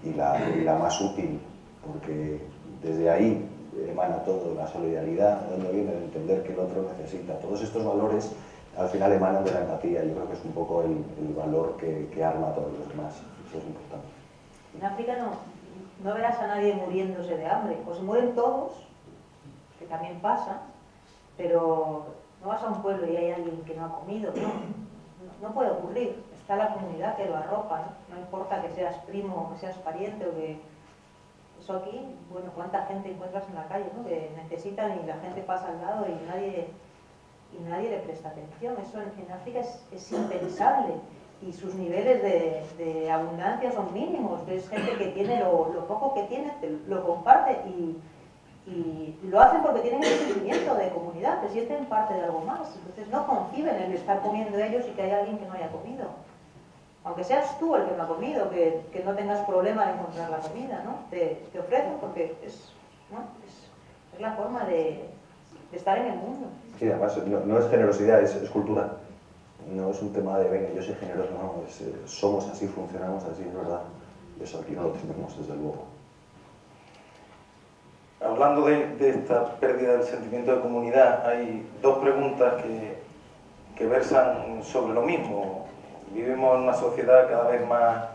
y la más útil, porque desde ahí emana todo, la solidaridad, de donde viene el entender que el otro necesita. Todos estos valores al final emanan de la empatía. Yo creo que es un poco el valor que arma a todos los demás. Eso es importante.
En África no verás a nadie muriéndose de hambre, o se mueren todos, que también pasa, pero no vas a un pueblo y hay alguien que no ha comido, no puede ocurrir. Está la comunidad que lo arropa, ¿no? No importa que seas primo, que seas pariente o que... Eso aquí, bueno, cuánta gente encuentras en la calle, ¿no? Que necesitan y la gente pasa al lado y nadie le presta atención. Eso en África es impensable, y sus niveles de abundancia son mínimos. Es gente que tiene lo poco que tiene, lo comparte, y lo hacen porque tienen el sentimiento de comunidad, se sienten parte de algo más. Entonces no conciben el estar comiendo ellos y que haya alguien que no haya comido. Aunque seas tú el que no ha comido, que no tengas problema de encontrar la comida, ¿no? Te ofrecen porque es la forma de estar en el mundo.
Sí, además no es generosidad, es cultura. No es un tema de, venga, yo soy generoso, no, somos así, funcionamos así, es verdad. Y eso aquí no lo tenemos, desde luego.
Hablando de esta pérdida del sentimiento de comunidad, hay dos preguntas que versan sobre lo mismo. Vivimos en una sociedad cada vez más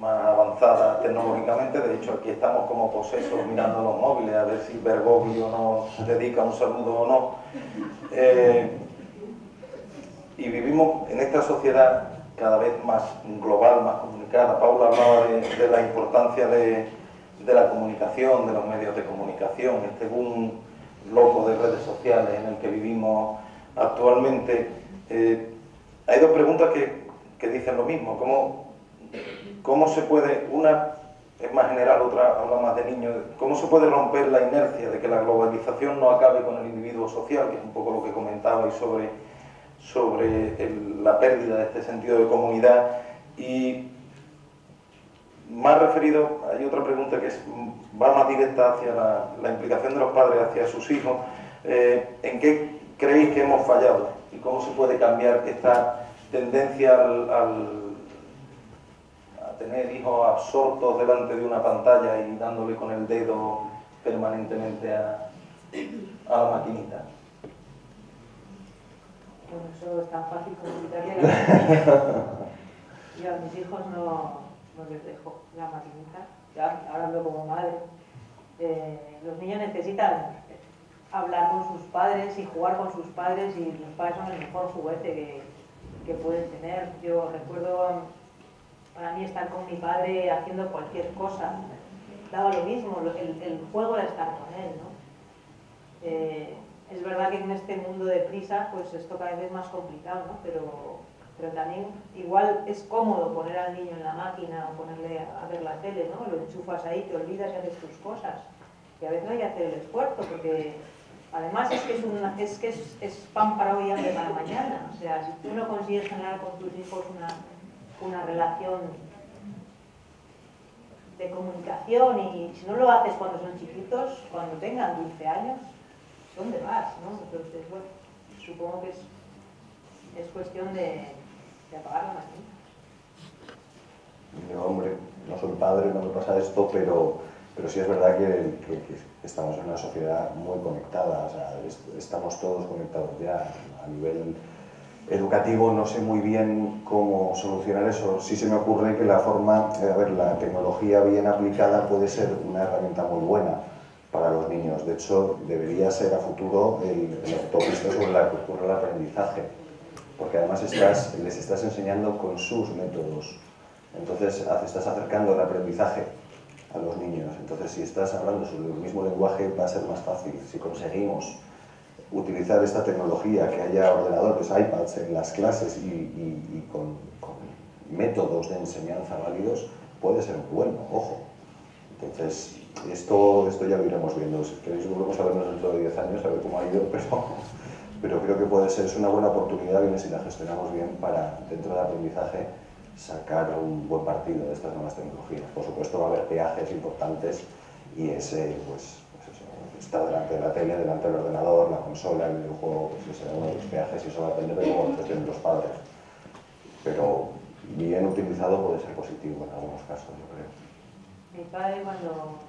avanzada tecnológicamente. De hecho, aquí estamos como posesos mirando los móviles a ver si Bergoglio nos dedica un saludo o no. Y vivimos en esta sociedad cada vez más global, más comunicada. Paula hablaba de la importancia de la comunicación, de los medios de comunicación, este boom loco de redes sociales en el que vivimos actualmente. Hay dos preguntas que dicen lo mismo. ¿Cómo se puede, una es más general, otra habla más de niños, cómo se puede romper la inercia de que la globalización no acabe con el individuo social, que es un poco lo que comentabais sobre la pérdida de este sentido de comunidad? Y más referido, hay otra pregunta que va más directa hacia la implicación de los padres hacia sus hijos. ¿En qué creéis que hemos fallado? ¿Y cómo se puede cambiar esta tendencia a tener hijos absortos delante de una pantalla y dándole con el dedo permanentemente a la maquinita?
Bueno, eso es tan fácil como quitarle yo a mis hijos no les dejo la maquinita. Ahora hablo como madre. Los niños necesitan hablar con sus padres y jugar con sus padres, y los padres son el mejor juguete que pueden tener. Yo recuerdo para mí estar con mi padre haciendo cualquier cosa, daba lo mismo, el juego era estar con él, ¿no? Es verdad que en este mundo de prisa pues esto cada vez es más complicado, ¿no? Pero también igual es cómodo poner al niño en la máquina o ponerle a ver la tele, ¿no? Lo enchufas ahí, te olvidas y haces tus cosas. Y a veces no hay que hacer el esfuerzo porque además es que es pan para hoy y hambre para mañana. O sea, si tú no consigues generar con tus hijos una relación de comunicación y si no lo haces cuando son chiquitos, cuando tengan 15 años, ¿dónde vas? ¿No? Entonces, bueno, supongo que es cuestión de apagar la máquina.
Yo, hombre, no soy padre, no me pasa esto, pero sí es verdad que estamos en una sociedad muy conectada, o sea, estamos todos conectados ya a nivel educativo. No sé muy bien cómo solucionar eso. Sí se me ocurre que la tecnología bien aplicada puede ser una herramienta muy buena para los niños. De hecho, debería ser a futuro el autopista sobre la cultura del aprendizaje, porque además les estás enseñando con sus métodos. Entonces, estás acercando el aprendizaje a los niños. Entonces, si estás hablando sobre el mismo lenguaje, va a ser más fácil. Si conseguimos utilizar esta tecnología, que haya ordenadores, iPads en las clases y con métodos de enseñanza válidos, puede ser bueno, ojo. Entonces, esto ya lo iremos viendo. Si queréis, volvemos a vernos dentro de 10 años, a ver cómo ha ido, pero creo que puede ser, es una buena oportunidad, bien si la gestionamos bien, para, dentro del aprendizaje, sacar un buen partido de estas nuevas tecnologías. Por supuesto, va a haber peajes importantes y ese, pues eso, estar delante de la tele, delante del ordenador, la consola, el videojuego, pues ese será uno de los peajes y eso va a depender de cómo lo gestionen los padres. Pero bien utilizado puede ser positivo en algunos casos, yo creo.
Mi padre cuando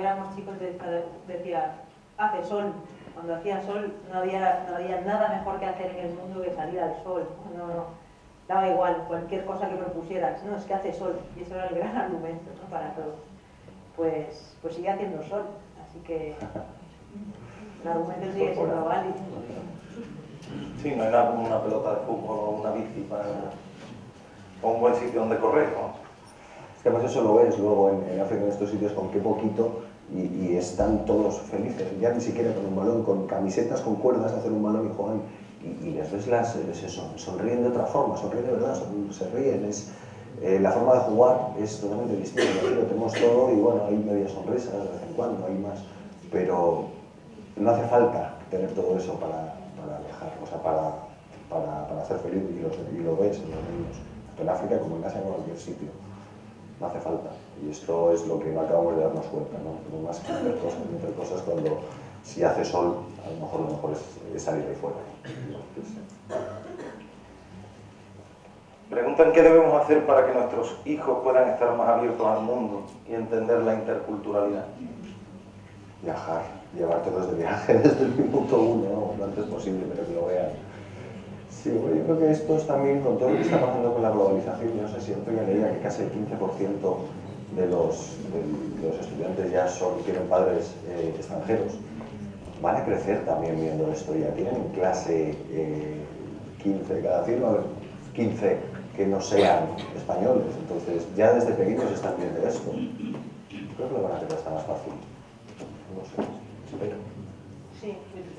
éramos chicos decía, hace sol. Cuando hacía sol no había nada mejor que hacer en el mundo que salir al sol. No, daba igual, cualquier cosa que propusieras. No, es que hace sol. Y eso era el gran argumento, ¿no? Para todos. Pues sigue haciendo sol. Así que el argumento sigue siendo válido.
Sí, no hay nada como una pelota de fútbol o una bici o un buen sitio donde correr, ¿no?
Es que además eso lo ves luego en África, en estos sitios, con qué poquito, y están todos felices, ya ni siquiera con un balón, con camisetas, con cuerdas, hacen un balón y juegan, y les ves sonríen de otra forma, sonríen de verdad, se ríen, la forma de jugar es totalmente distinta. Lo tenemos todo y bueno, hay media sonrisa de vez en cuando, hay más, pero no hace falta tener todo eso para viajar, o sea, para hacer feliz, y lo ves en los niños, tanto en África como en Asia, en cualquier sitio. No hace falta, y esto es lo que no acabamos de darnos cuenta, ¿no? No más que hacer cosas cuando, si hace sol, a lo mejor es salir ahí fuera.
Preguntan qué debemos hacer para que nuestros hijos puedan estar más abiertos al mundo y entender la interculturalidad.
Viajar, llevártelos de viaje desde el minuto uno, ¿no? Lo antes posible, pero que lo vean. Sí, bueno, yo creo que esto es también con todo lo que está pasando con la globalización. Yo no sé si otro día leía que casi el 15% de los estudiantes ya tienen padres extranjeros. Van a crecer también viendo esto, ya tienen en clase 15, cada 100 va a haber 15 que no sean españoles, entonces ya desde pequeños están viendo esto. Creo que lo van a hacer hasta más fácil. No sé, espero.
Sí,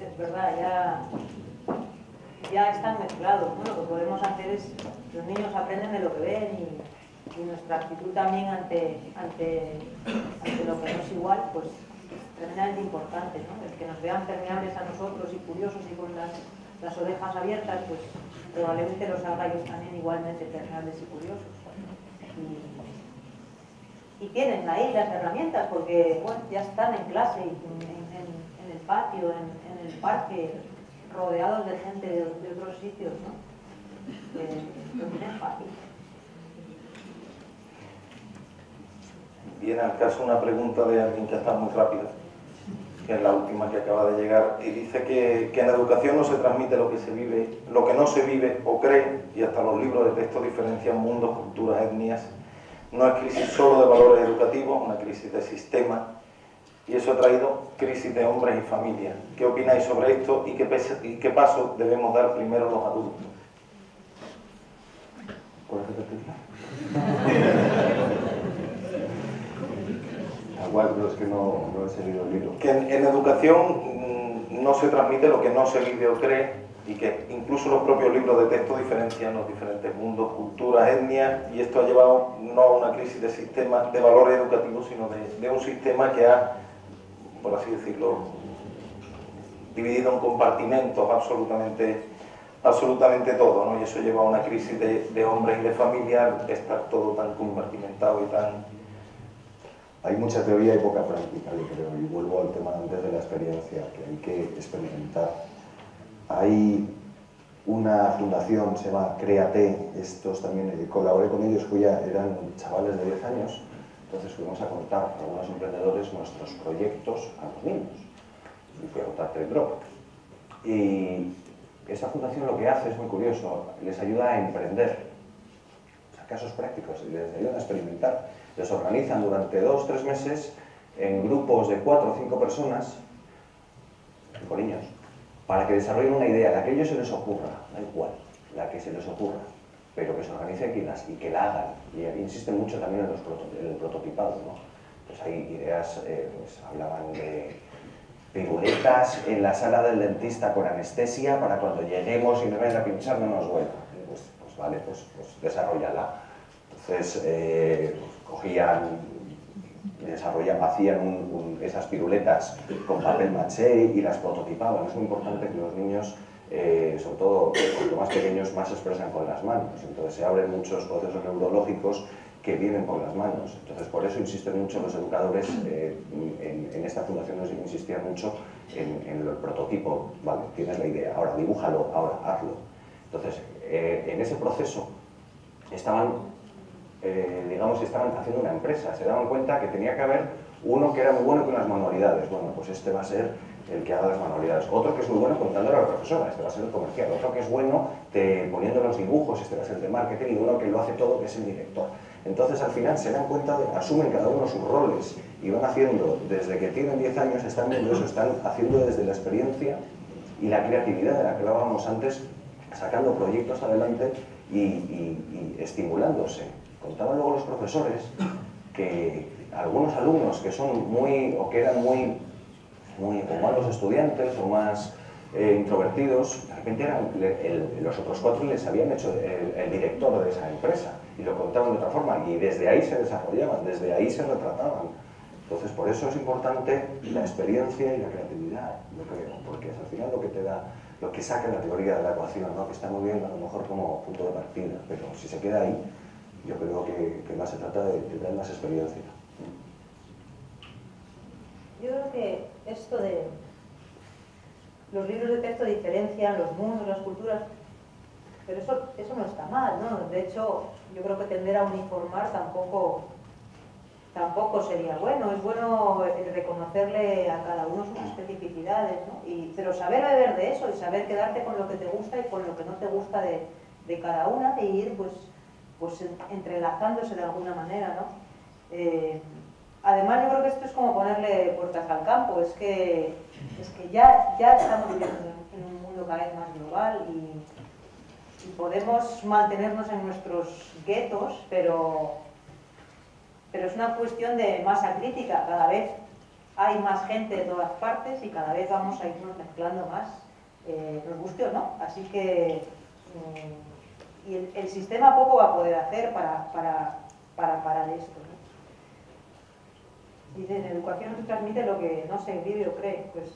es verdad, ya están mezclados, ¿no? Lo que podemos hacer es, los niños aprenden de lo que ven y nuestra actitud también ante lo que no es igual, pues es tremendamente importante, ¿no? El que nos vean permeables a nosotros y curiosos y con las orejas abiertas, pues probablemente los haga ellos también igualmente permeables y curiosos. Y tienen ahí las herramientas porque bueno, ya están en clase, en el patio, en el parque, rodeados de gente de otros sitios, ¿no? Lo tienen fácil.
Viene al caso una pregunta de alguien que está muy rápida, que es la última que acaba de llegar, y dice que en educación no se transmite lo que se vive, lo que no se vive o cree, y hasta los libros de texto diferencian mundos, culturas, etnias. No es crisis solo de valores educativos, una crisis de sistema, y eso ha traído crisis de hombres y familias. ¿Qué opináis sobre esto y qué paso debemos dar primero los adultos?
que no he seguido el hilo.
Que en educación no se transmite lo que no se vive o cree, y que incluso los propios libros de texto diferencian los diferentes mundos, culturas, etnias, y esto ha llevado no a una crisis de sistemas, de valores educativos, sino de un sistema que ha, por así decirlo, dividido en compartimentos absolutamente todo, ¿no? Y eso lleva a una crisis de hombres y de familia, de estar todo tan compartimentado y tan...
Hay mucha teoría y poca práctica, yo creo, y vuelvo al tema antes de la experiencia, que hay que experimentar. Hay una fundación, se llama Créate, estos también colaboré con ellos, eran chavales de 10 años, entonces fuimos a contar a algunos emprendedores nuestros proyectos a los niños. Y fui a contar Trendrop. Y esta fundación lo que hace es muy curioso, les ayuda a emprender, o sea, casos prácticos, y les ayudan a experimentar. Les organizan durante 2 o 3 meses en grupos de 4 o 5 personas, con niños, para que desarrollen una idea, la que a ellos se les ocurra, da igual, la que se les ocurra, pero que se organice y que la hagan. Y insisten mucho también en el prototipado, ¿no? Pues hay ideas, pues hablaban de piruletas en la sala del dentista con anestesia para cuando lleguemos y nos vayan a pinchar no nos duela. Pues vale, pues desarrollala. Entonces hacían esas piruletas con papel maché y las prototipaban. Es muy importante que los niños, sobre todo cuanto más pequeños, más se expresan con las manos. Entonces se abren muchos procesos neurológicos que vienen por las manos. Entonces por eso insisten mucho los educadores, en esta fundación nos insistían mucho en el prototipo. Vale, tienes la idea, ahora dibújalo, ahora hazlo. Entonces en ese proceso estaban haciendo una empresa, se daban cuenta que tenía que haber uno que era muy bueno con las manualidades. Bueno, pues este va a ser el que haga las manualidades. Otro que es muy bueno contándole a la profesora, este va a ser el comercial. Otro que es bueno poniendo los dibujos, este va a ser el de marketing. Y uno que lo hace todo, que es el director. Entonces al final se dan cuenta, asumen cada uno sus roles y van haciendo, desde que tienen 10 años, están viendo eso, están haciendo desde la experiencia y la creatividad de la que hablábamos antes, sacando proyectos adelante y estimulándose. Contaban luego los profesores que algunos alumnos que eran muy malos estudiantes o más introvertidos, de repente los otros 4 les habían hecho el director de esa empresa y lo contaban de otra forma y desde ahí se desarrollaban, desde ahí se retrataban. Entonces por eso es importante la experiencia y la creatividad, yo creo, porque es al final lo que te da, lo que saca la teoría de la ecuación, ¿no? Que está muy bien a lo mejor como punto de partida, pero si se queda ahí, yo creo que más se trata de tener más experiencia.
Yo creo que esto de los libros de texto diferencian los mundos, las culturas, pero eso no está mal, ¿no? De hecho, yo creo que tender a uniformar tampoco sería bueno. Es bueno reconocerle a cada uno sus especificidades, ¿no? Pero saber beber de eso y saber quedarte con lo que te gusta y con lo que no te gusta de cada una e ir pues entrelazándose de alguna manera, ¿no? Además yo creo que esto es como ponerle puertas al campo, es que ya estamos viviendo en un mundo cada vez más global y podemos mantenernos en nuestros guetos, pero es una cuestión de masa crítica. Cada vez hay más gente de todas partes y cada vez vamos a irnos mezclando más, nos guste o no. Así que y el sistema poco va a poder hacer para parar esto, ¿no? Dice, en educación no se transmite lo que no se vive o cree, pues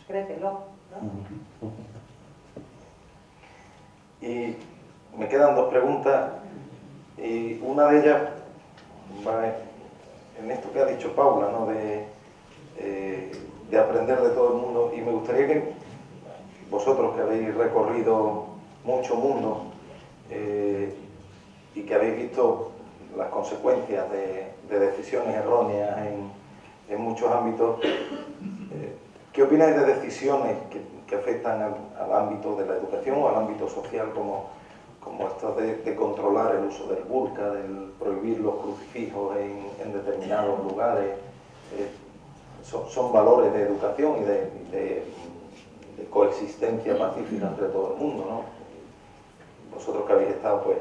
créetelo, ¿no?
Y me quedan 2 preguntas, y una de ellas va en esto que ha dicho Paula, ¿no? De aprender de todo el mundo, y me gustaría que vosotros, que habéis recorrido mucho mundo y que habéis visto las consecuencias de decisiones erróneas en muchos ámbitos, ¿qué opináis de decisiones que afectan al ámbito de la educación o al ámbito social, como esto de controlar el uso del burka, del prohibir los crucifijos en determinados lugares? Son valores de educación y de coexistencia pacífica entre todo el mundo, ¿no? Vosotros que habéis estado pues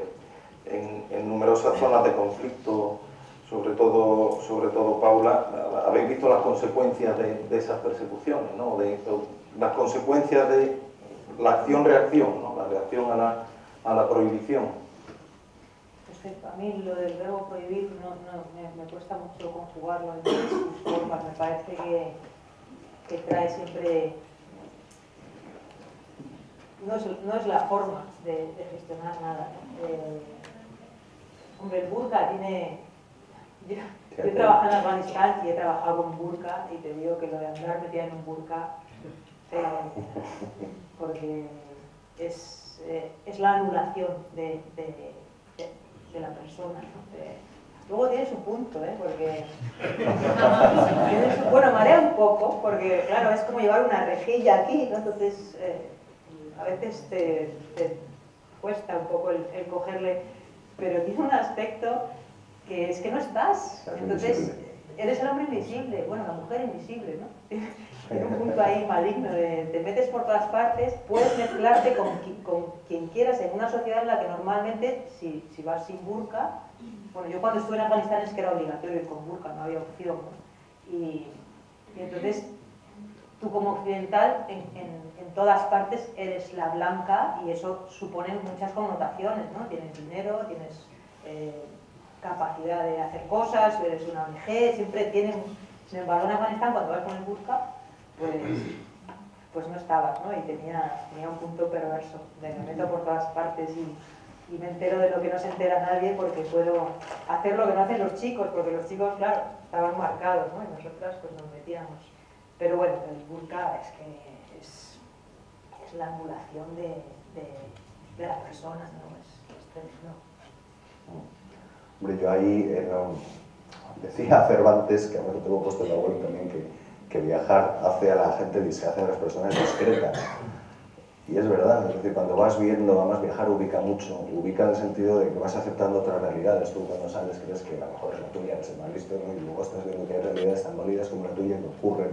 en numerosas zonas de conflicto sobre todo Paula, habéis visto las consecuencias de esas persecuciones, ¿no? Las consecuencias de la acción-reacción, ¿no? La reacción a la prohibición.
A mí lo del verbo prohibir me cuesta mucho conjugarlo en sus formas. Me parece que trae siempre... No es la forma de gestionar nada, ¿no? Hombre, el burka tiene... Yo he trabajado en Afganistán y he trabajado con burka y te digo que lo de andar metida en un burka porque es la anulación de la persona, ¿no? Luego tiene su punto, porque bueno, marea un poco, porque claro, es como llevar una rejilla aquí, ¿no? Entonces a veces te cuesta un poco el cogerle, pero tiene un aspecto que es que no estás, entonces eres el hombre invisible, bueno, la mujer invisible, ¿no? Tiene un punto ahí maligno, te metes por todas partes, puedes mezclarte con quien quieras en una sociedad en la que normalmente, si vas sin burka, bueno, yo cuando estuve en Afganistán es que era obligatorio ir con burka, no había opción, ¿no? Y entonces, tú como occidental, en todas partes eres la blanca y eso supone muchas connotaciones, ¿no? Tienes dinero, tienes capacidad de hacer cosas, eres una ONG, siempre tienes... Sin embargo, en Afganistán, cuando vas con el burka, pues no estabas, ¿no? Y tenía un punto perverso, de me meto por todas partes y me entero de lo que no se entera nadie porque puedo hacer lo que no hacen los chicos, porque los chicos, claro, estaban marcados, ¿no? Y nosotras pues nos metíamos. Pero bueno, el burka es que es la anulación de la persona, ¿no? Es tremendo.
Hombre, yo ahí decía Cervantes, que a mí lo tengo puesto en la web también, que viajar hace a la gente, se hace a las personas discretas. Y es verdad, es decir, cuando vas viendo, además viajar ubica mucho, ubica en el sentido de que vas aceptando otras realidades. Tú cuando sales crees que la mejor es la tuya, eres el más listo, ¿no? Y luego estás viendo que hay realidades tan válidas como la tuya que ocurren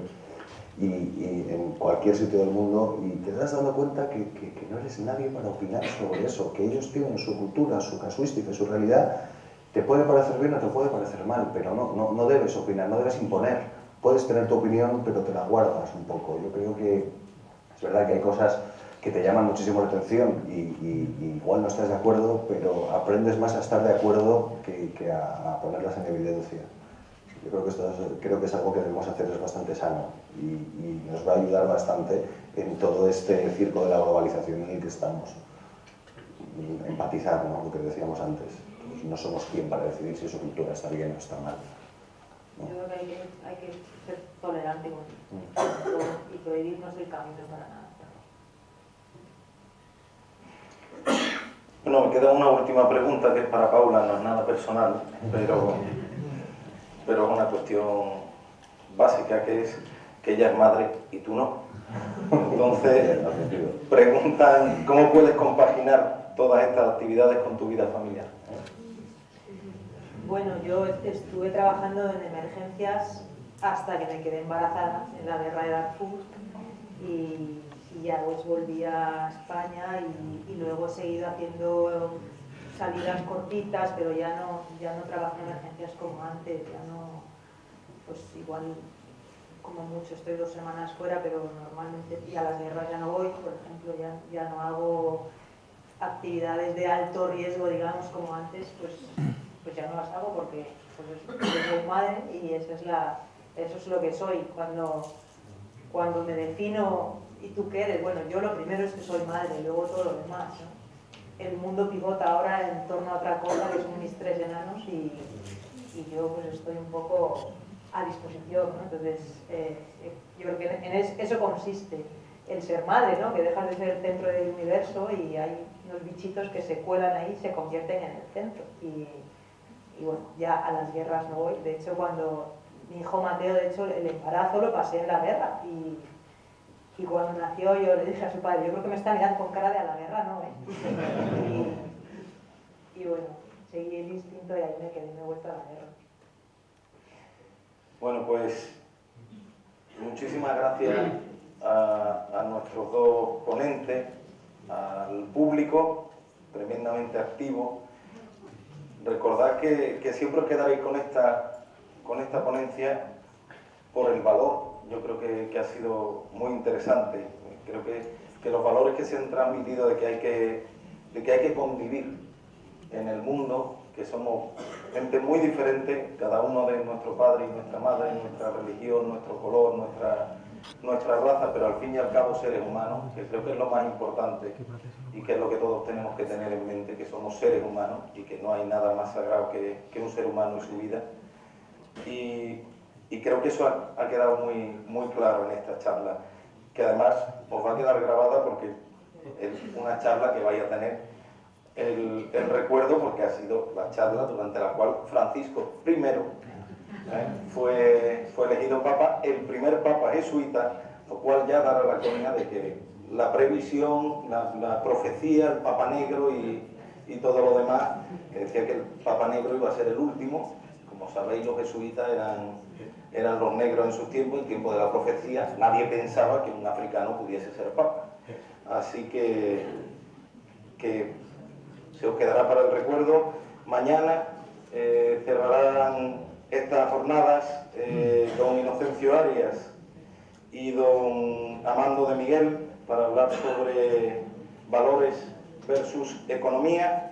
y en cualquier sitio del mundo, y te das dando cuenta que no eres nadie para opinar sobre eso, que ellos tienen su cultura, su casuística, su realidad. Te puede parecer bien o te puede parecer mal, pero no debes opinar, no debes imponer. Puedes tener tu opinión, pero te la guardas un poco. Yo creo que es verdad que hay cosas que te llaman muchísimo la atención y igual no estás de acuerdo, pero aprendes más a estar de acuerdo que a ponerlas en evidencia. Yo creo que es algo que debemos hacer, es bastante sano y nos va a ayudar bastante en todo este circo de la globalización en el que estamos. Empatizar, ¿no? Lo que decíamos antes. Pues no somos quien para decidir si su cultura está bien o está mal, ¿no?
Yo creo que hay que ser tolerante con todo y prohibir no es el camino para nada.
Bueno, me queda una última pregunta que es para Paula, no es nada personal, pero es una cuestión básica, que es que ella es madre y tú no. Entonces, preguntan cómo puedes compaginar todas estas actividades con tu vida familiar.
Bueno, yo estuve trabajando en emergencias hasta que me quedé embarazada en la guerra de Darfur y ya pues volví a España y luego he seguido haciendo salidas cortitas, pero ya no trabajo en emergencias como antes, ya no, pues igual como mucho estoy 2 semanas fuera, pero normalmente y a las guerras ya no voy, por ejemplo, ya no hago actividades de alto riesgo, digamos, como antes, pues ya no las hago porque pues, yo soy madre y eso es lo que soy. Cuando me defino, ¿y tú qué eres? Bueno, yo lo primero es que soy madre y luego todo lo demás, ¿no? El mundo pivota ahora en torno a otra cosa, que son mis 3 enanos y yo pues estoy un poco a disposición, ¿no? Entonces, yo creo que en eso consiste el ser madre, ¿no? Que dejas de ser el centro del universo y hay unos bichitos que se cuelan ahí y se convierten en el centro. Y bueno, ya a las guerras no voy. De hecho, cuando mi hijo Mateo, de hecho, el embarazo lo pasé en la guerra y cuando nació yo le dije a su padre, yo creo que me está mirando con cara de a la guerra, ¿no? Y bueno, seguí el instinto y ahí me quedé, me he vuelto a la guerra.
Bueno, pues muchísimas gracias a nuestros 2 ponentes, al público tremendamente activo recordad que siempre os quedaréis con esta ponencia por el valor. Yo creo que ha sido muy interesante. Creo que los valores que se han transmitido de que hay que convivir en el mundo, que somos gente muy diferente, cada uno de nuestro padre y nuestra madre, nuestra religión, nuestro color, nuestra raza, pero al fin y al cabo seres humanos, que creo que es lo más importante y que es lo que todos tenemos que tener en mente, que somos seres humanos y que no hay nada más sagrado que un ser humano y su vida. Y creo que eso ha quedado muy claro en esta charla, que además os va a quedar grabada porque es una charla que vais a tener el recuerdo, porque ha sido la charla durante la cual Francisco I fue elegido papa, el primer papa jesuita, lo cual ya dará la coña de que la previsión, la profecía, el Papa Negro y todo lo demás, que decía que el Papa Negro iba a ser el último. Como sabéis, los jesuitas eran los negros en sus tiempos, en tiempo de la profecía. Nadie pensaba que un africano pudiese ser papa. Así que se os quedará para el recuerdo. Mañana cerrarán estas jornadas don Inocencio Arias y don Amando de Miguel para hablar sobre valores versus economía.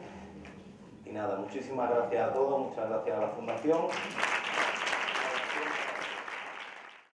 Y nada, muchísimas gracias a todos, muchas gracias a la Fundación.